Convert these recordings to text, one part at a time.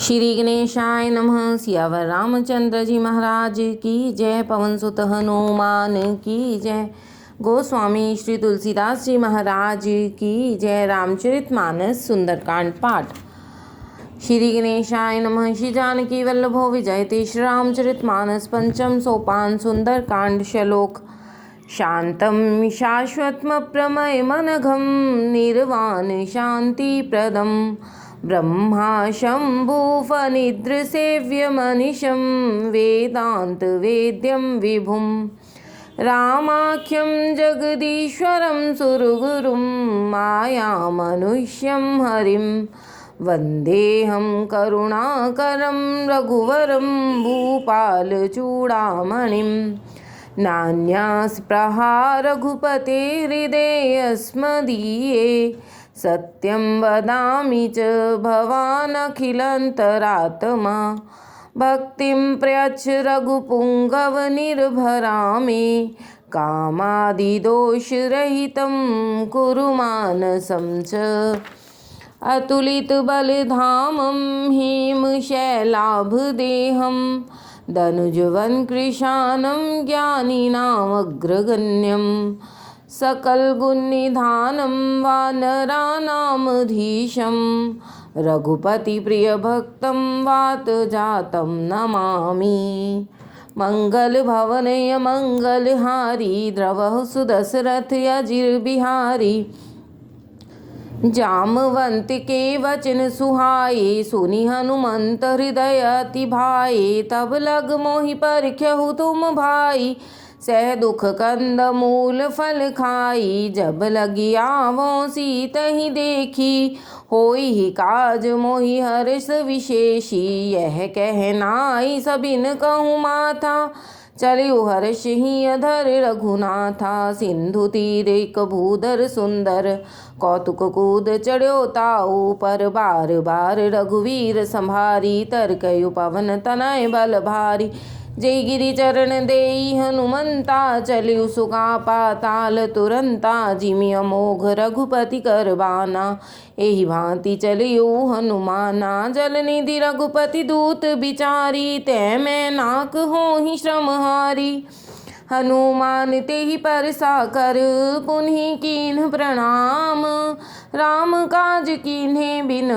श्री गणेशाय नमः। सियावर रामचंद्र जी महाराज की जय। पवन सुत हनुमान की जय। गोस्वामी श्री तुलसीदास जी महाराज की जय। रामचरितमानस सुंदरकांड पाठ। श्री गणेशाय नमः। श्री जानकी वल्लभो विजयते। श्री रामचरितमानस पंचम सोपान सुंदरकांड श्लोक। शांतं शाश्वतमप्रमयमनघं निर्वाण शांतिप्रदं ब्रह्मा शम्भुफनिद्रसेव्यमनिशं वेदान्तवेद्यं विभुं रामाख्यं जगदीश्वरं सुरगुरुं मायामनुष्यं हरिं वन्देऽहं करुणाकरं रघुवरं भूपालचूडामणिं नान्यास्पृहा रघुपते हृदयेऽस्मदीये सत्यं वदामि च भवानखिलन्तरात्मा भक्तिं प्रयच्छ रघुपुङ्गवनिर्भरां मे कामादिदोषरहितं कुरु मानसं च अतुलितबलधामं हेमशैलाभदेहं दनुजवनकृशानं ज्ञानिनामग्रगण्यं सकलगुणनिधानं वानराणामधीशं रघुपतिप्रियभक्तं वातजातं नमामि। मंगलभवनय मंगलहारी द्रवः सुदशरथ अजिरबिहारी जामवंत के वचन सुहाए सुनि हनुमंत हृदय अति भाए तब लग मोहि परख्यहु तुम भाई सह दुख कंद मूल फल खाई जब लगी आवो सीतहि देखी होई ही काज मोहि हर्ष विशेषी यह कहनाई सबिन कहूँ माथा चलियो हर्ष ही अधर रघुनाथा सिंधु तीर एक भूधर सुंदर कौतुक कूद चढ़्यो ताऊ पर बार बार रघुवीर संभारी तरकयु पवन तनय बल भारी जय गिरि चरण देई हनुमंता चलियो सुगा पाताल तुरंता जिमि अमोघ रघुपति करबाना एहि भांति चलियो हनुमाना जल निधि रघुपति दूत बिचारी तै मैं नाक होहि श्रमहारी हनुमान तेहि परसा कर पुनि कीन्ह प्रणाम राम काज कीन्हे बिन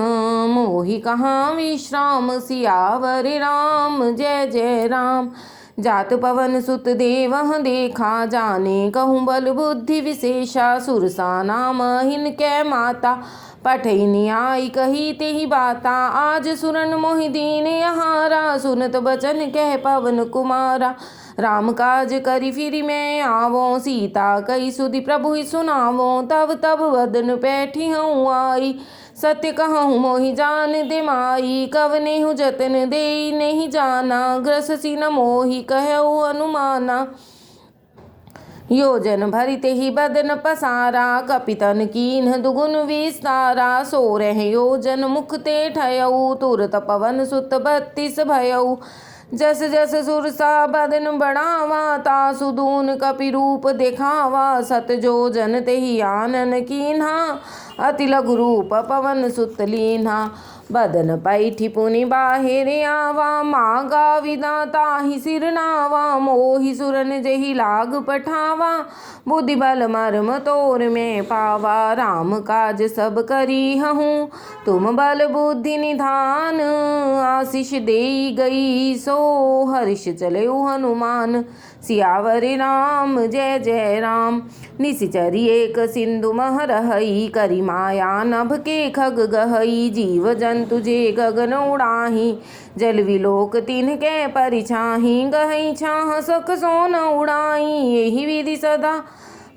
मोहि कहाँ विश्राम सियावर राम जय जय राम। जात पवन सुत देवह देखा जाने कहूँ बल बुद्धि विशेषा सुरसा नाम हिनकै माता पठई न्याय कही तेहि बाता आज सुरन मोहि दीन यहारा सुनत बचन कह पवन कुमारा राम काज करी फिर मैं आवो सीता कई सुधि प्रभु ही सुनावो तब तब वदन पैठी हूँ आई सत्य कहूँ मोहि जान दे माई कवने हूँ जतन दे नहीं जाना ग्रससी न मोहि कहु अनुमाना योजन भरिते ही बदन पसारा कपितन कीन्ह दुगुन विस्तारा सो रह योजन मुखते ठयऊ तुरत पवन सुत 32 भयऊ जस जस सुरसा बदन बढ़ावा तासु दून कपि रूप दिखावा सत जो जन तेहि आनन कीन्हा अति लघु रूप पवन सुत लीन्हा बदन पैठी पुनि बाहिर आवा मागा विदा ताहि सिर नावा मोहि सुरन जहि लाग पठावा बुद्धि बल मर्म तोर में पावा राम काज सब करी हूँ तुम बल बुद्धि निधान आशीष दे गई सो हर्ष चले हनुमान सियावर राम जय जय राम। निशिचरी एक सिंधु महरहई करी माया नभ के खग गहई जीव जंतु जे गगन उड़ाही जल विलोक तिन के परिछाही गहई छाह सख सोन उड़ाई यही विधि सदा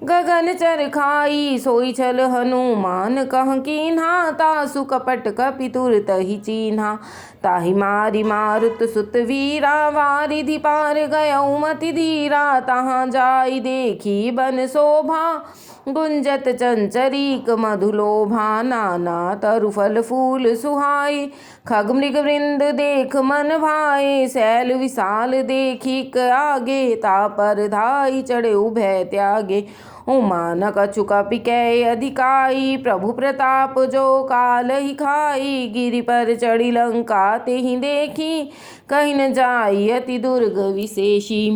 गगन चरखाई सोई छल हनुमान कह कीन्हा तासु कपट कपि तुरत ही चीन्हा ताहि मारी मारुत सुत वीरा वारिधि पार गयऊ मति धीरा तहाँ जाई देखी बन शोभा गुंजत चंचरीक मधुलोभा नाना तरु फल फूल सुहाए। खग मृग वृंद देख मन भाए शैल विशाल देखिक आगे तापर धाई चढ़े उभय त्यागे। उमान कछु कपि कै अधिकाई प्रभु प्रताप जो काल ही खाई। गिरि पर चढ़ी लंका तेहि देखी कहीं न जाई अति दुर्ग विशेषी।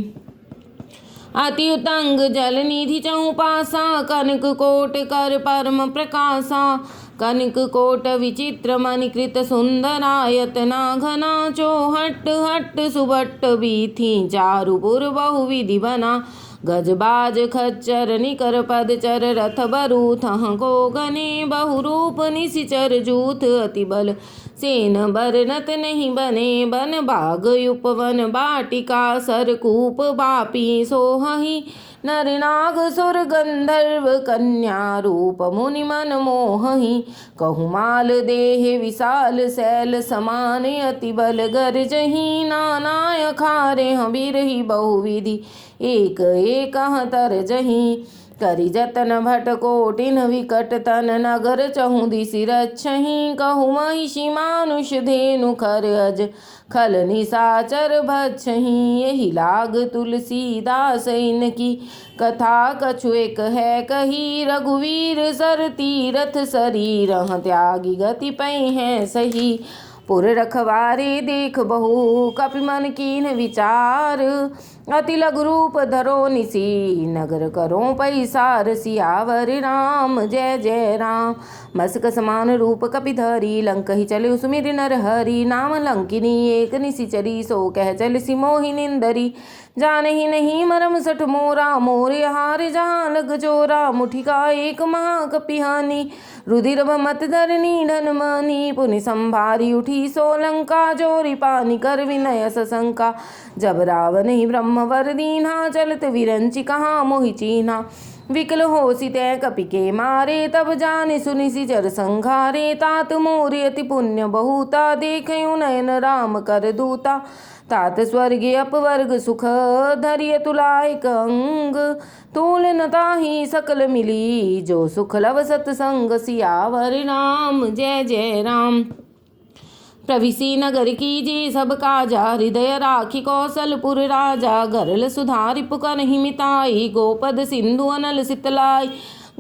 अति उतंग जल निधि चहुपासा कनक कोट कर परम प्रकाशा। कनक कोट विचित्र मणिकृत सुंदरायतना घना चौहट हट सुबट्ट बीथी चारुपुर बहुविधि बना। गजबाज खच्चर निकर पदचर रथ बरूथ को गने बहुरूप निशिचर जूथ अति बल सेन बरनत नहीं बने। बन बाग उपवन बाटिका सरकूप बापी सोहहि नर नाग सुर गंधर्व कन्या रूप मुनि मन मोहहि। कहुमाल देह विशाल शैल समान अति बल गर्जहि। नाना खारे बिरहि बहुविधि एक एक तरजहि। करि जतन भट कोटिन विकट तन नगर चहु दिशि रक्षहि। कहु महिषी मानुष धेनु खर अज खल निशाचर भक्षहि। यही लाग तुलसीदास इनकी कथा कछु एक है कही। रघुवीर सर तीरथ शरीर त्यागी गति पै हैं सही। पुर रखवारे देख बहु कपि मन कीन विचार। अति लघु रूप धरो निसी नगर करो पैसार। सियावर राम जय जय राम। मस्क समान रूप कपि धरी लंक ही चले सुमिर नर हरि। नाम लंकिनी एक निशिचरी सो कह चल सी मोहि निंदरी। जाने ही नहीं मरम सठ मोरा मोरे हार जहाँ लग जोरा। मुठिका एक महाकपिहानी रुधिर मत धरनी धन मनी। पुनि संभारी उठी सो लंका जोरी पानी कर विनय सशंका। जब रावण ही ब्रह्म वर दीन्हा चलत विरंचि कहाँ मोहि चीन्हा। विकल हो सितै कपि के मारे तब जाने सुनि सिचर संघारे। तात मोरे अति पुण्य बहुता देखयु नयन राम कर दूता। तात स्वर्गीय अपवर्ग सुख धरिय तुलायक अंग। तूल न ताहि सकल मिली जो सुख लव सतसंग। सियावर राम जय जय राम। प्रविसी नगर कीजे सब काजा हृदय राखी कौशलपुर राजा। गरल सुधारि पुकन हिमिताई गोपद सिंधु अनल सितलाई।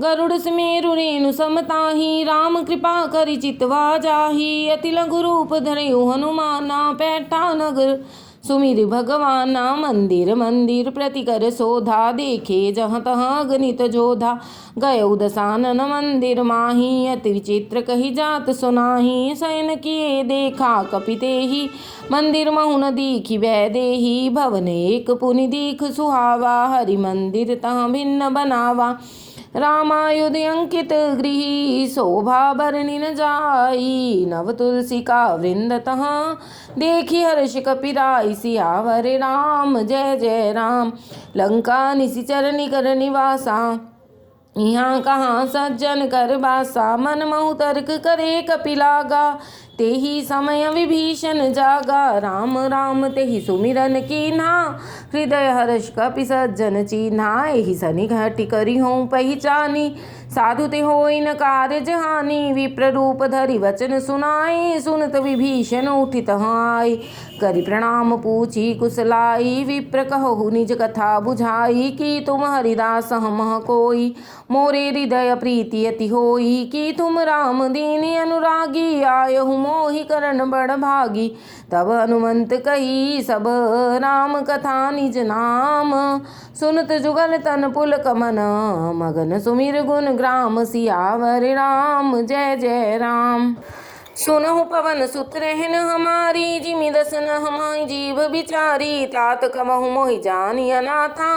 गरुड़ सुमेरु रेणु समताही राम कृपा करि चितवा जाही। अति लघु रूप धरयु हनुमाना पैठा नगर सुमिर भगवाना। मंदिर मंदिर प्रतिकर शोधा देखे जहाँ तहाँ गणित जोधा। गयौ दसानन मंदिर माही अति विचित्र कही जात सुनाही। शयन किए देखा कपि तेहि मंदिर महु न दीखि वै देहि। भवन एक पुनि दीख सुहावा हरि मंदिर तहाँ भिन्न बनावा। रामायुध अंकित गृही शोभा बरनि न जाई। नव तुलसी का वृंद तहाँ देखी हर्ष कपिराई। सियावर राम जय जय राम। लंका निशिचर निकर निवासा यहाँ कहाँ सज्जन कर बासा। मन महु तर्क करे कपिलागा तेहि समय विभीषण जागा। राम राम तेहि सुमिरन कीन्हा हृदय हर्ष कपि सज्जन चीन्हा। एहि सनि घटी करी हों पहिचानी साधु ते होई न कार्य हानि। विप्र रूप धरि वचन सुनाई सुनत विभीषण उठित आए। करि प्रणाम पूछी कुशलाई विप्र कहु निज कथा बुझाई। कि तुम हरिदास हम कोई मोरे हृदय प्रीति अति होई। कि तुम राम दीन अनुरागी आयहु मोहि करण बड़ भागी। तब हनुमंत कही सब राम कथा निज नाम। सुनत जुगल तन पुल कमन मगन सुमिर गुण ग्राम। सियावर राम जय जय राम। सुनहु पवन सुत रहन हमारी जिमि दसन हमारी जीव बिचारी। तात कबहु मोहि जानि अनाथा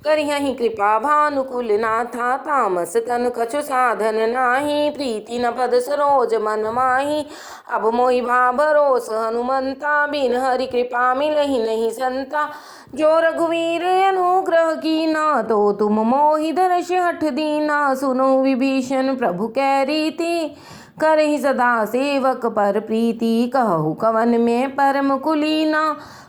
करिहहि कृपा भानुकुल नाथा। तामस तन कछु साधन नाही प्रीति न पद सरोज मन माही। अब मोहि भा भरोस हनुमंता बिन हरि कृपा मिलहि नहीं संता। जो रघुवीर अनुग्रह कीना तो तुम मोहि दर्श हठ दीना। सुनो विभीषण प्रभु कै रीति करहि सदा सेवक पर प्रीति, कहु कवन में परम कुलीना।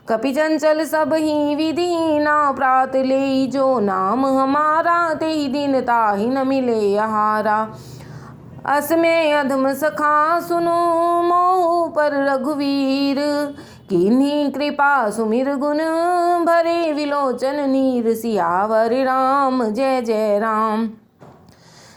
कपि चंचल सब ही विदीना, प्रात ले जो नाम हमारा, तेहि दिन ताहि न मिले आहारा। अस में अधम सखा सुनो, मोह पर रघुवीर, किन्हीं कृपा सुमिर गुण, भरे विलोचन नीर। सियावर राम जय जय राम।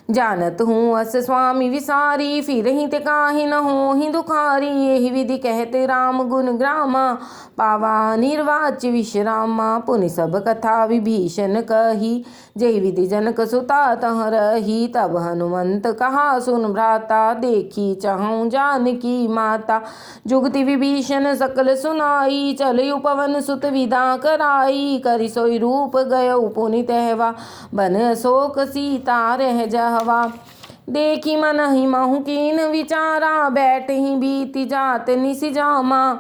जानत हूँ अस स्वामी विसारी, फिरहि ते काहि न होहि दुखारी। एहि विधि कहते राम गुण ग्रामा, पावा निर्वाच्य विश्रामा। पुनि सब कथा विभीषण कही, जेहि विधि जनक सुता तह रही। तब हनुमंत कहा सुन भ्राता, देखी चहु जानकी माता। जुगति विभीषण सकल सुनाई, चलयु पवन सुत विदा कराई। करि सोई रूप गयउ पुनि तहवा, बन अशोक सीता रह जहवा। देखी मनहि महु कीन विचारा, बैठहि बीति जात निसि जामा।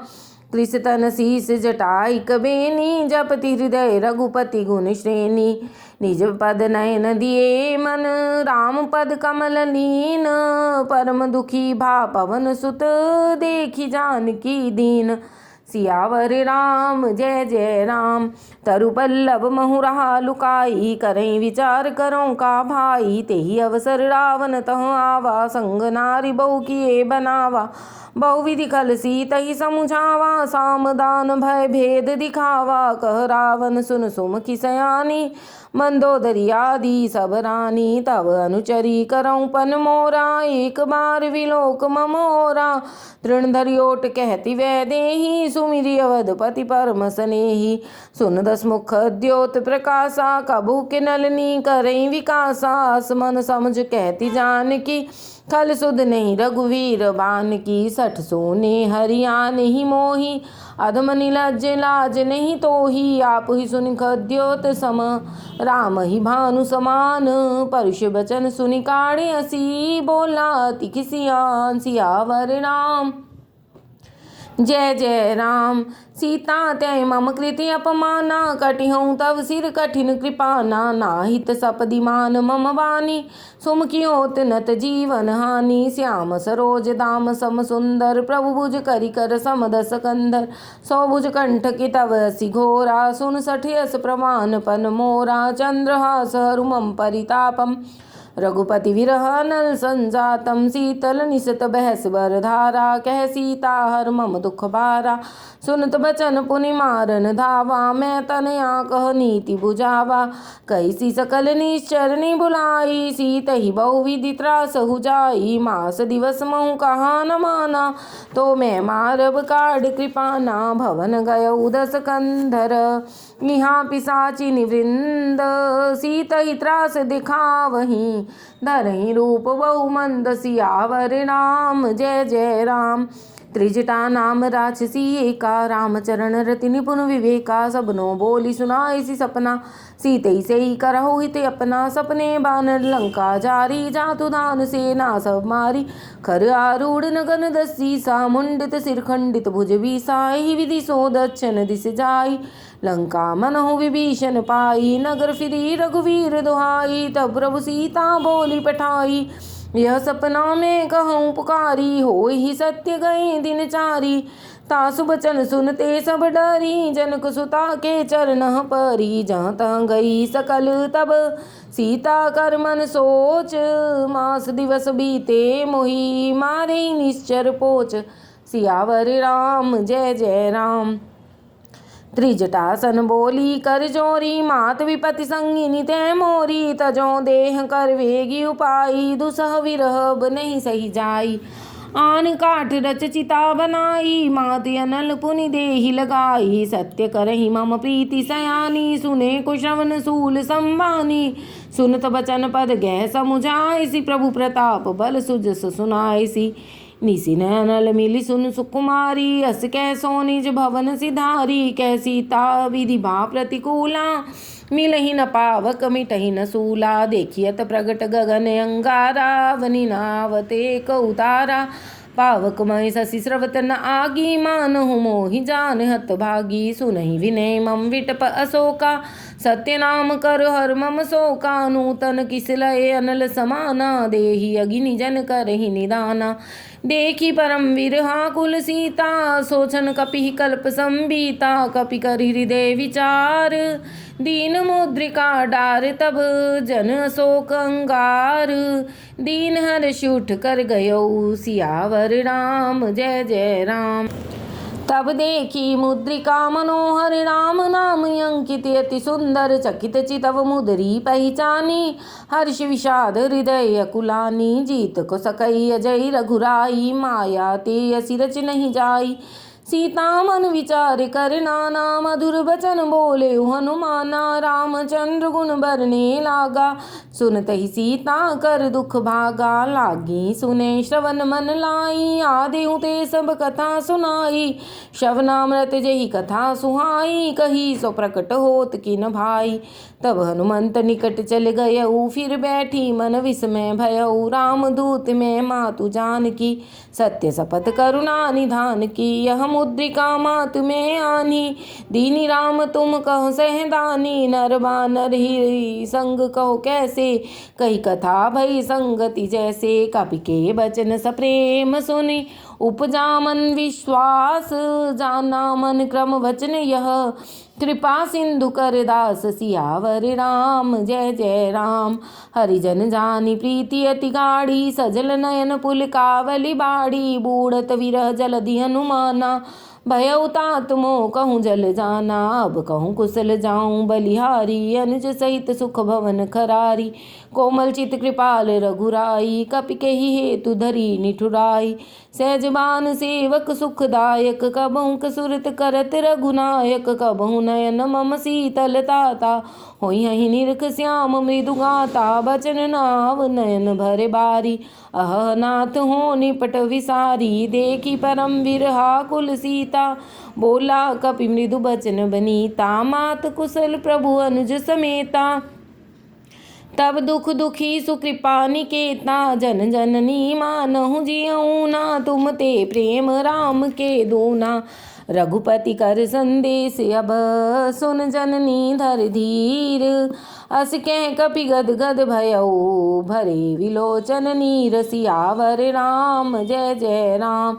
कृष तन शीस जटाई कबेनी, जपति हृदय रघुपति गुण श्रेणी। निज पद नयन दिए मन, राम पद कमल लीन। परम दुखी भा पवन सुत, देखी जानकी दीन। सियावर राम जय जय राम। तरु पल्लव महु रहा लुकाई, करई विचार करो का भाई। तेहि अवसर रावण तह आवा, संग नारी बहु किए बनावा। बहुविधि खल सीतहि समुझावा, साम दान भय भेद दिखावा। कह रावण सुन सुमुखी सयानी, मंदोदरी आदि सब रानी। तब अनुचरी करऊँ पन मोरा, एक बार विलोक ममोरा। तृण धरि ओट कहती वै देही, सुमिरि अवधपति परम सनेही। सुन दस मुख द्योत प्रकाशा, कबहु के नलनी करई विकासा। असमन समझ कहती जानकी, खल सुध नहीं रघुवीर बान की। सठ सोने हरिया नहीं मोही, अधम निलज्ज लाज नहीं तोही। आप ही सुनि खद्योत सम, राम ही भानु समान। परुष बचन सुनि काढ़े हसी, बोला अति किसियान। सियावर राम जय जय राम। सीता तय मम कृति अपमाना, कटिहऊँ तव सिर कठिन कृपाना। नाहित सपदि मान मम वानी, सुमकी होत नत जीवन हानि। श्याम सरोज दाम सम सुंदर, प्रभु भुज करि कर सम दस कंधर। सौ भुज कंठ की तव असि घोरा, सुन सठियस प्रमाण पन मोरा। चंद्रहास हरु मम परितापम, रघुपति विरह नल संजातम। शीतल निसत बहस बर धारा, कह सीता हर मम दुख भारा। सुनत बचन पुनि मारन धावा, मैं तनया कह नीति बुझावा। कैसी सकल निश्चरनी बुलाई, सीतहि बहुविधि त्रास हुजाई। मास दिवस महु कहा न माना, तो मैं मारब काढ़ कृपाना। भवन गयउ दस कंधर, निहा पिसाची निवृंद। सीतहि त्रास दिखावहीं, धरहि रूप बहु मंद। सियावर राम जय जय राम। त्रिजटा नाम राक्षसी एका, रामचरण रति निपुण विवेका। सबनो बोली सुनाइसी सपना, सीतई से ही करहु हित अपना। सपने बानर लंका जारी, जातु धान सेना सब मारी। खर आरूढ़ नगन दसी सा, मुंडित सिर खंडित भुज बीसा। एहि विधि सो दक्षिण दिस जाई, लंका मनहु विभीषण पाई। नगर फिरी रघुवीर दुहाई, तब प्रभु सीता बोली पठाई। यह सपना में कहूँ पुकारी, होय ही सत्य गए दिन चारी। तासु बचन सुनते सब डरी, जनक सुता के चरण परी। जहाँ तहाँ गई सकल तब, सीता कर मन सोच। मास दिवस बीते मोहि, मारे निश्चर पोच। सियावर राम जय जय राम। त्रिजटासन बोली कर जोरी, मात विपति संगिनी तै मोरी। तजो देह कर वेगी उपाई, दुसह विरह नहीं सही जाई। आन काठ रच चिता बनाई, मात अनल पुनि देहि लगाई। सत्य करहि मम प्रीति सयानी, सुने को श्रवण सूल संबानी। सुनत बचन पद गह समुझाइसी, प्रभु प्रताप बल सुजस सुनाइसी। निसि नयनल मिली सुन सुकुमारी, अस कै सो निज भवन सिधारी। कै सीता विधि भा प्रतिकूला, मिलहि न पावक मिटहि न सूला। देखियत प्रगट गगन अंगारा, वनि नावते कउतारा। पावकमय शशि स्रवत न आगी, मानहु मोहि जान हत भागी। सुनहि विनय मम विटप अशोका, सत्य नाम कर हर मम शोका। नूतन किस लय अनल समाना, देहि अगिनि जन करहि निदाना। देखी परम विरहा कुल सीता, सोचन कपि कल्प संबीता। कपि कर हृदय विचार, दीन मुद्रिका डार। तब जन शोक अंगार, दीन हर्ष उठ कर गयो सियावर राम। जय जय राम। तब देखी मुद्रिका मनोहर, राम नाम अंकित अति सुंदर। चकित चितव मुदरी पहचानी, हर्ष विषाद हृदय अकुलानी। जीत को सकई अजय रघुराई, माया ते असी रच नहीं जाई। सीता मन विचार कर नाना, मधुर बचन बोले हनुमाना। रामचंद्र गुण बरने लागा, सुनतहि सीता कर दुख भागा। लागी सुने श्रवण मन लाई, आदेहु ते सब कथा सुनाई। श्रवणामृत जेहि कथा सुहाई, कही सो प्रकट होत किन भाई। तब हनुमंत निकट चल गयऊ, फिर बैठी मन विस्मय भयऊ। रामदूत में मातु जानकी, सत्य शपथ करुणा निधान की। यह मुद्रिका मात में आनी, दीनी राम तुम कहो सहदानी। नर बानर ही संग कहो कैसे, कही कथा भई संगति जैसे। कपि के बचन सप्रेम सुनि, उपजा मन विश्वास। जाना मन क्रम वचन यह, कृपा सिंधु कर दास। सियावर राम जय जय राम। हरिजन जानी प्रीति अति गाढ़ी, सजल नयन पुल कावली बाड़ी। बूढ़त विरह जलधि हनुमाना, भयउ तात मोह कहूँ जल जाना। अब कहूँ कुशल जाऊँ बलिहारी, अनुज सहित सुख भवन खरारी। कोमल चित कृपाल रघुराई, कपि केहि हेतु धरी निठुराई। सहजबान सेवक सुखदायक, कबहु कसुरत करत रघुनायक। कबहु नयन मम शीतलताता, होई निरख श्याम मृदु गाता। बचन नाव नयन भरे बारी, अह नाथ हो निपट विसारी। देखी परम विरहा कुल सीता, बोला कपि मृदु बचन बनीता। मात कुशल प्रभु अनुज समेता, तब दुख दुखी सुकृपा निकेता। जन जननी मानहु जियऊ ना, तुम ते प्रेम राम के दूना। रघुपति कर संदेश अब, सुन जननी धर धीर। अस कह कपि गद गद भयऊ, भरे विलोचन नीर। सियावर राम जय जय राम।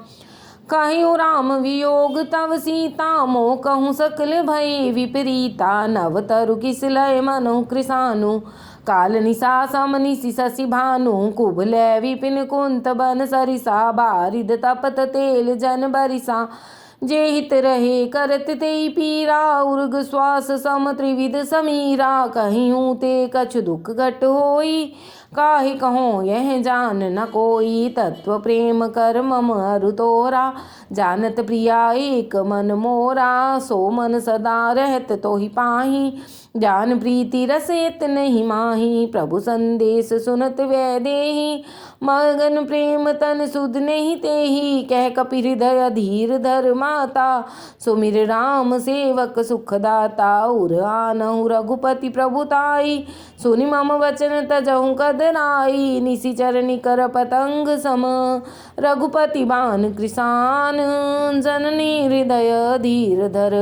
कहु राम वियोग तव सीता, मोह कहूँ सकल भय विपरीता। नव तरु किस लय मनहु कृसानु, काल निशा सम निशि शशि भानु। कुबलै विपिन कुंत बन सरिसा, बारिद तपत तेल जन बरिसा। जे हित रहे करत तेई पीरा, उर्ग श्वास सम त्रिविध समीरा। कहियूं ते कछु दुख घट होई, काहे कहो यह जान न कोई। तत्व प्रेम कर मम अरु तोरा, जानत प्रिया एक मन मोरा। सो मन सदा रहत तोहि पाही, जान प्रीति रसेत नहीं माही। प्रभु संदेश सुनत वैदेही, मगन प्रेम तन सुध नहीं तेही। कह कपि हृदय धीर धर माता, सुमिर राम सेवक सुखदाता। उर आनहु रघुपति प्रभुताई, सुनि मम वचन तजहु कदनाई। निशिचर निकर पतंग सम, रघुपति बान कृसान। जननी हृदय धीर धर,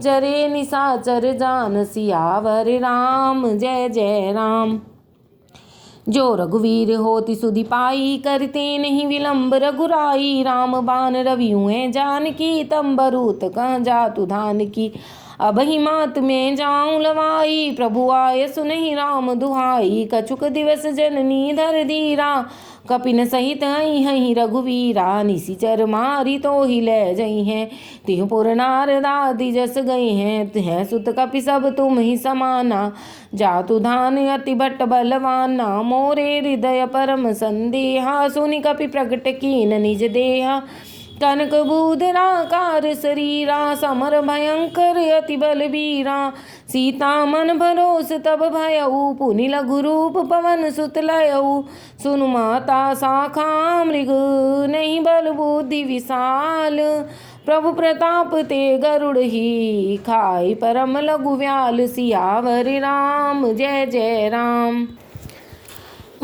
जरे निशाचर जान। सियावर राम जय जय राम। जो रघुवीर होति सुधि पाई, करते नहीं विलंब रघुराई। राम बान रवियुँ जानकी, तंबरूत कह जातु धान की। अब ही मात में जाऊं लवाई, प्रभु आय सुनहि राम दुहाई। कछुक दिवस जननी धर धीरा, कपिन सहित हई हई रघुवीरा। निशिचर मारी तो ही ले जई हैं, तिहु पुर नारदादि जस गई हैं। सुत कपि सब तुम ही समाना, जातु धान अति भट्ट बलवाना। मोरे हृदय परम संदेहा, सुनि कपि प्रगट कीन निज देहा। कनक बूधराकार शरीरा, समर भयंकर अति बलबीरा। सीता मन भरोस तब भयऊ, पुनि लघु रूप पवन सुत लयऊ। सुनु माता शाखा मृग, नहीं बल बुद्धि विशाल। प्रभु प्रताप ते गरुड़ ही, खाई परम लघु व्याल। सियावर राम जय जय राम।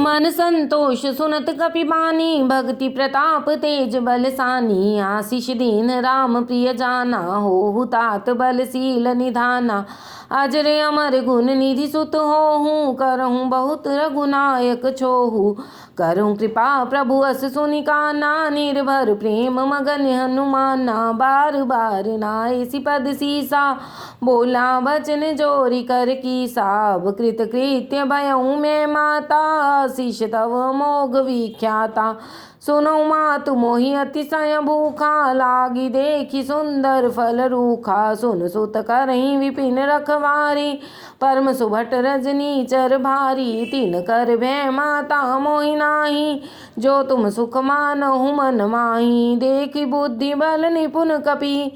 मन संतोष सुनत कपि बानी, भक्ति प्रताप तेज बलसानी। आशीष दीन राम प्रिय जाना, होहु तात बलशील निधाना। अजरे अमर गुण निधि सुत होहु, करहूँ बहुत रघुनायक छोहु। करहूँ कृपा प्रभु अस सुनि काना, निर्भर प्रेम मगन हनुमाना। बार बार नाए पद सीसा, बोला बचन जोरी कर कीसा। अब कृत कृत्य भयऊ मैं माता, आशीष तव मोघ विख्याता। सुनो मातु मोहि अतिशय भूखा, लागी देखी सुंदर फल रूखा। सुन सुत करहीं विपिन रखवारी, परम सुभट रजनी चर भारी। तीन कर भय माता मोहि नाही, जो तुम सुख मानहु मन माही। देखी बुद्धि बल निपुण कपि,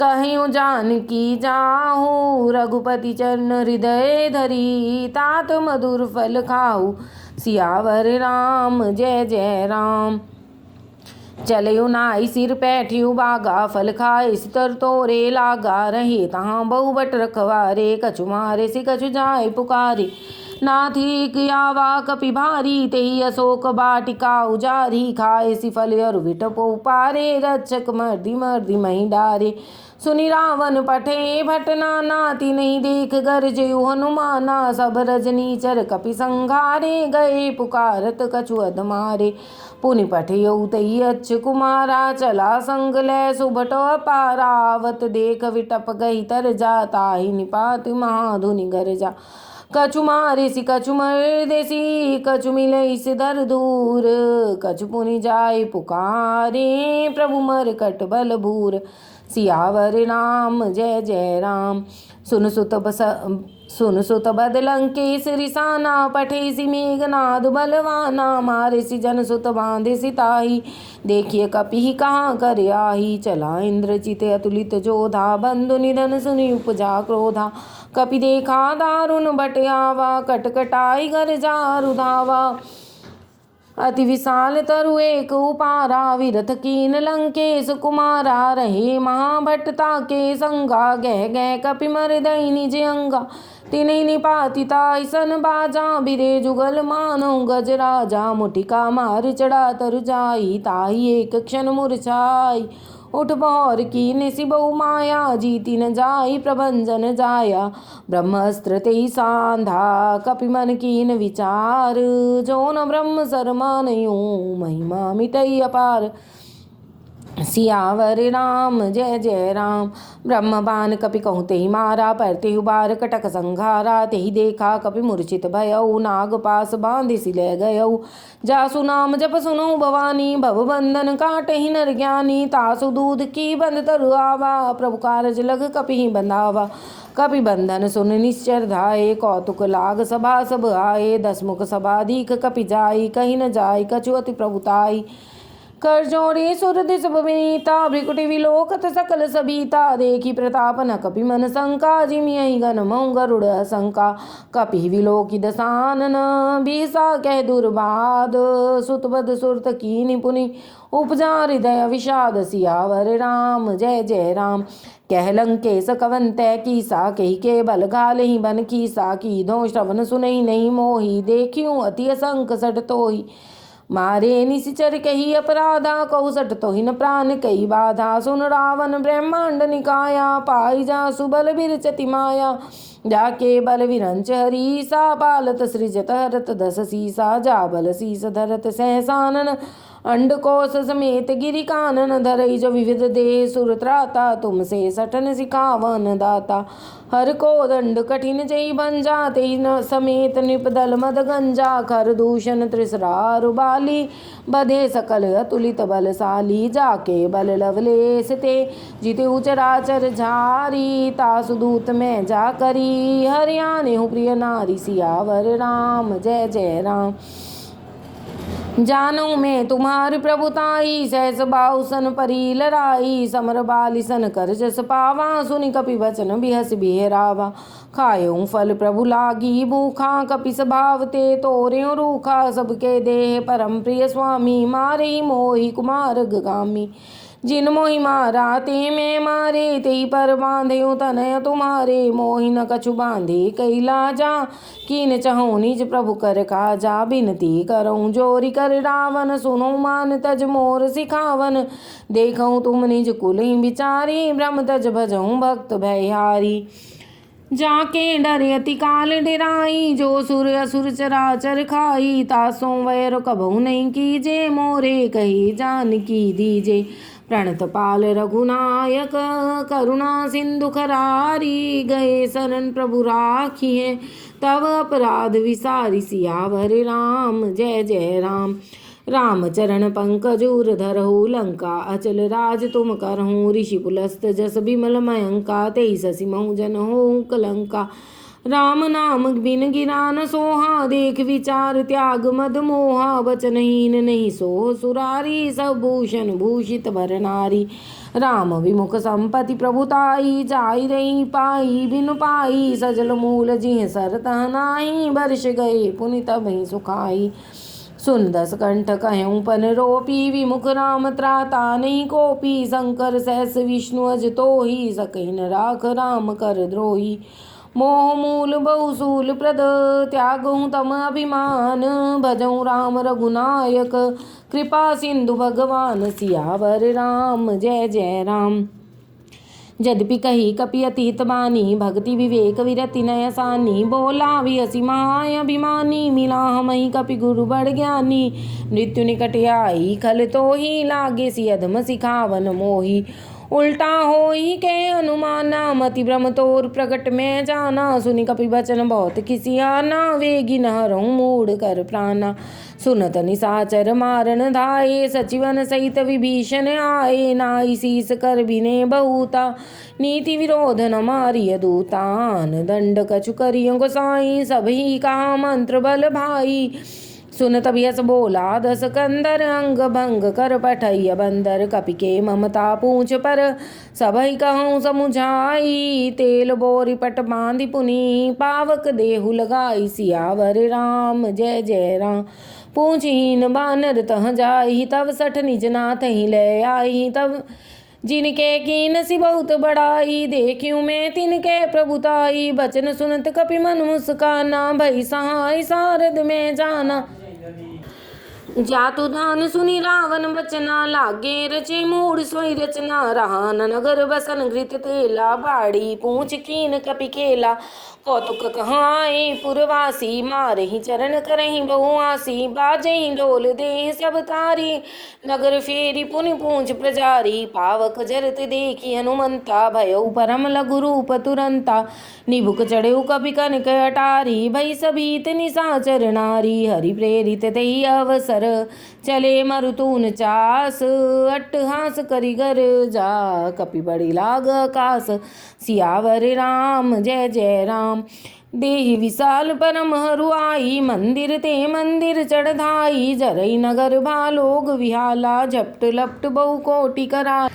कहियो जानकी जाहु। रघुपति चरण हृदय धरी, तात मधुर फल खाऊ। सियावर राम जय जय राम। चलयो नाई सिर पैठियो बागा, फल खाए सितर तोरे लागा। रहे तहाँ बहुबट रखवारे, कछु मारे से कछु जाए पुकारे। नाथी कियावा कपि भारी, तेहि अशोक बाटिका उजारी। खाए सि फल अरु विटपो पारे, रक्षक मर्दि मर्दि मही डारे। सुनि रावण पठे भट नाना, तिन्हि देख गरजयु हनुमाना। सब रजनीचर कपि संघारे, गए पुकारत कछु अधमारे। पुनि पठियौ तहि अच्छ कुमारा, चला संग लै सुभट अपारा। आवत देख विटप गई तर जा, ताहि निपात महाधुनि गरजा। कछु मारे सि कछु मर्देसी, कछु मिलई सिधर दूर। कछु पुनि जाय पुकारे, प्रभु मरकट बल भूर। सियावर राम जय जय राम। सुन सुत बद लंकेश रिसाना, पठे सि मेघनाद बलवाना। मारे सि जन सुत बांधे सि ताही, देखिए कपि कहाँ कर आही। चला इंद्रजित अतुलित जोधा, बंधु निधन सुनि उपजा क्रोधा। कपि देखा दारुण बट आवा, कटकटाई गरजा रुधावा। अति विशाल तरु एक उपारा, विरथ कीन लंकेश कुमारा। रहे महाभट्टा के संगा, गह गह कपि मर्दई निज अंगा। तिन्हि निपातिता सन बाजा, बिरे जुगल मानौ गज राजा। मुटिका मार चढ़ा तरु जाई, ताहि एक क्षण मूर्छाई। उठ बहौर की निसि बहु माया, जीति न जाई प्रभंजन जाया। ब्रह्मस्त्र तेहि सांधा, कपि मन कीन विचार। जो न ब्रह्म सर मानयो, महिमा मिटई अपार। सियावर राम जय जय राम। ब्रह्म बान कपि कहूँ तेहि मारा, पर तेहु बार कटक संघारा। तेहि देखा कपि मूर्छित भयऊ, नाग पास बांधि सि लै गयऊ। जासु नाम जप सुनऊ भवानी, भव बंधन काटहि नर ज्ञानी। तासु दूध की बंध तरु आवा, प्रभु कारज लग कपि बंधावा। कपि बंधन सुन निश्चर धाये, कौतुक लाग सभा सब आए। दसमुख सभा दीख कपि जाई, कहीं न जाय कछु अति प्रभुताई। कर जोड़े सुर दिस विनीता, भ्रिकुटि विलोकत सकल सबीता। देखी प्रताप न कपि मन शंका, जिमियहि गन महु गरुड़ शंका। कपि विलोकि दसानन, बिहसा कह दुर्बाद। सुतबद सुरत कीनि पुनि, उपजा हृदय विषाद। सियावर राम जय जय राम। कह लंकेश कवन तै कीसा, कहि के बल घालहि बन कीसा। कीधो श्रवण सुनहि नहीं मोहि, देखियूँ अति असंक सठ तोहि। मारे निशिचर कही अपराधा, कहु सट तो हिन प्राण कई बाधा। सुन रावण ब्रह्मांड निकाया, पाई जा सुबल बिरचति माया। जाके बल विरंच हरीसा, पालत सृजत हरत दस सीसा। जा बल शीस धरत सहसानन, अंडकोश समेत गिरि कानन। धरई जो विविध देह सुर त्राता, तुमसे सठन सिखावन दाता। हर को दंड कठिन जई भंजा, तेहि न समेत निपदल मद गंजा। खर दूषण त्रिसरा रुबाली, बधे सकल अतुलित बलशाली। जाके बल लवलेश ते, जिते चराचर झारी। तासु दूत में जा करी, हरियाणे हूँ प्रिय नारी। सियावर राम जय जय राम। जानू मैं तुम्हारी प्रभुताई, सहस बाहुसन परी लराई। समर बालिसन कर जस पावा, सुनि कपि वचन बिहस बिहरावा। खायो फल प्रभु लागी भूखा, कपि स्वभाव ते तोर्यो रूखा। सबके देह परम प्रिय स्वामी, मारे मोहि कुमार गामी। जिन मोहि मारा ते मैं मारे, तेई पर बांधे तनय तुम्हारे। मोहि न कछु बांधे कैला जा, कीन चहु निज प्रभु कर काजा। बिनती करऊँ जोरी कर रावण, सुनो मान तज मोर सिखावन। देखऊँ तुम निज कुल ही बिचारी, ब्रह्म तज भजऊँ भक्त भयहारी। जाके डरे अति काल डेराई, जो सुर असुर चराचर खाई। तासों वैर कबहु नहीं कीजे, मोरे कही जानकी दीजे। प्रणत पाल रघुनायक, करुणा सिंधु खरारी। गए शरण प्रभु राखिए, तब अपराध विसारी। सियावर राम जय जय राम। राम चरण पंकज उर धरहु, लंका अचल राज तुम करहु। ऋषि पुलस्त जस बिमल मयंका, तेई ससी महु जन होऊँ कलंका। राम नाम बिन गिरा न सोहा, देख विचार त्याग मद मोहा। बचनहीन नहीं सो सुरारी, सब भूषण भूषित भर नारी। राम विमुख संपत्ति प्रभुताई, जाई रही पाई बिनु पाई। सजल मूल जिह सर तह नाहि, बरस गए पुनि तबहि सुखाई। सुन दस कंठ कहऊँ पन रोपी, विमुख राम त्राता नहीं कोपी। शंकर सहस विष्णु अज तोहि, सकहि न राख राम कर द्रोही। मोह मूल बहुसूल प्रद, त्यागहूँ तम अभिमान। भजऊँ राम रघुनायक, कृपा सिंधु भगवान। सियावर राम जय जय राम। यद्यपि कही कपि अति हित बानी, भक्ति विवेक विरति नय सानी। बोला विहसी महाय अभिमानी, मिला हमहि कपि गुरु बड़ ज्ञानी। मृत्यु निकट आई खल तोहि, लागे सि अधम सिखावन मोहि। उल्टा होई के अनुमाना, मति भ्रम तोर प्रकट में जाना। सुनि कपि बचन बहुत खिसियाना, वेगी न हरऊँ मूढ़ कर प्राणा। सुनत निशाचर मारन धाये, सचिवन सहित विभीषण आए। नाई शीस कर बिने बहुता, नीति विरोध न मारिय दूतान। दंड कछु करिय गोसाई, सबही कहा मंत्र बल भाई। सुनत अभियस बोला दस कंदर, अंग भंग कर पठैय बंदर। कपि के ममता पूछ पर, सबहि कहूँ समुझाई। तेल बोरी पट बांधि पुनि, पावक देहु लगाई। सियावर राम जय जय राम। पूछहीन बानर तह जाई, तब सठ निज नाथ ही ले आई। तब जिनके कीन सी बहुत बड़ाई, देखियूँ मैं तिनके प्रभुताई। बचन सुनत कपि मन मुस्काना, भई सहाय सारद में जाना। जातु धान सुनि रावण बचना, लागे रचे मूढ़ सोई रचना। रहा न नगर बसन घृत तेला, बाड़ी पूछ कीन कपि खेला। कौतुक कहाए पुरवासी, मारहि चरण करहि बहु आसी। बाजहि ढोल देह सब तारी, नगर फेरी पुनि पूछ प्रजारी। पावक जरत देखी हनुमंता, भयउ परम लघु रूप तुरंता। निभुक चढ़ेउ कपि कनक अटारी, भई सभीत निशाचर नारी। हरि प्रेरित देहि अवसर, चले मरुतून चास। अट्टहास करि गर जा, कपि बड़ी लाग आकाश। सियावर राम जय जय राम। देहि विशाल परम हरुआई, मंदिर ते मंदिर चढ़ाई। जरई नगर भालोग विहाला, झपट लपट बहु कोटि करा।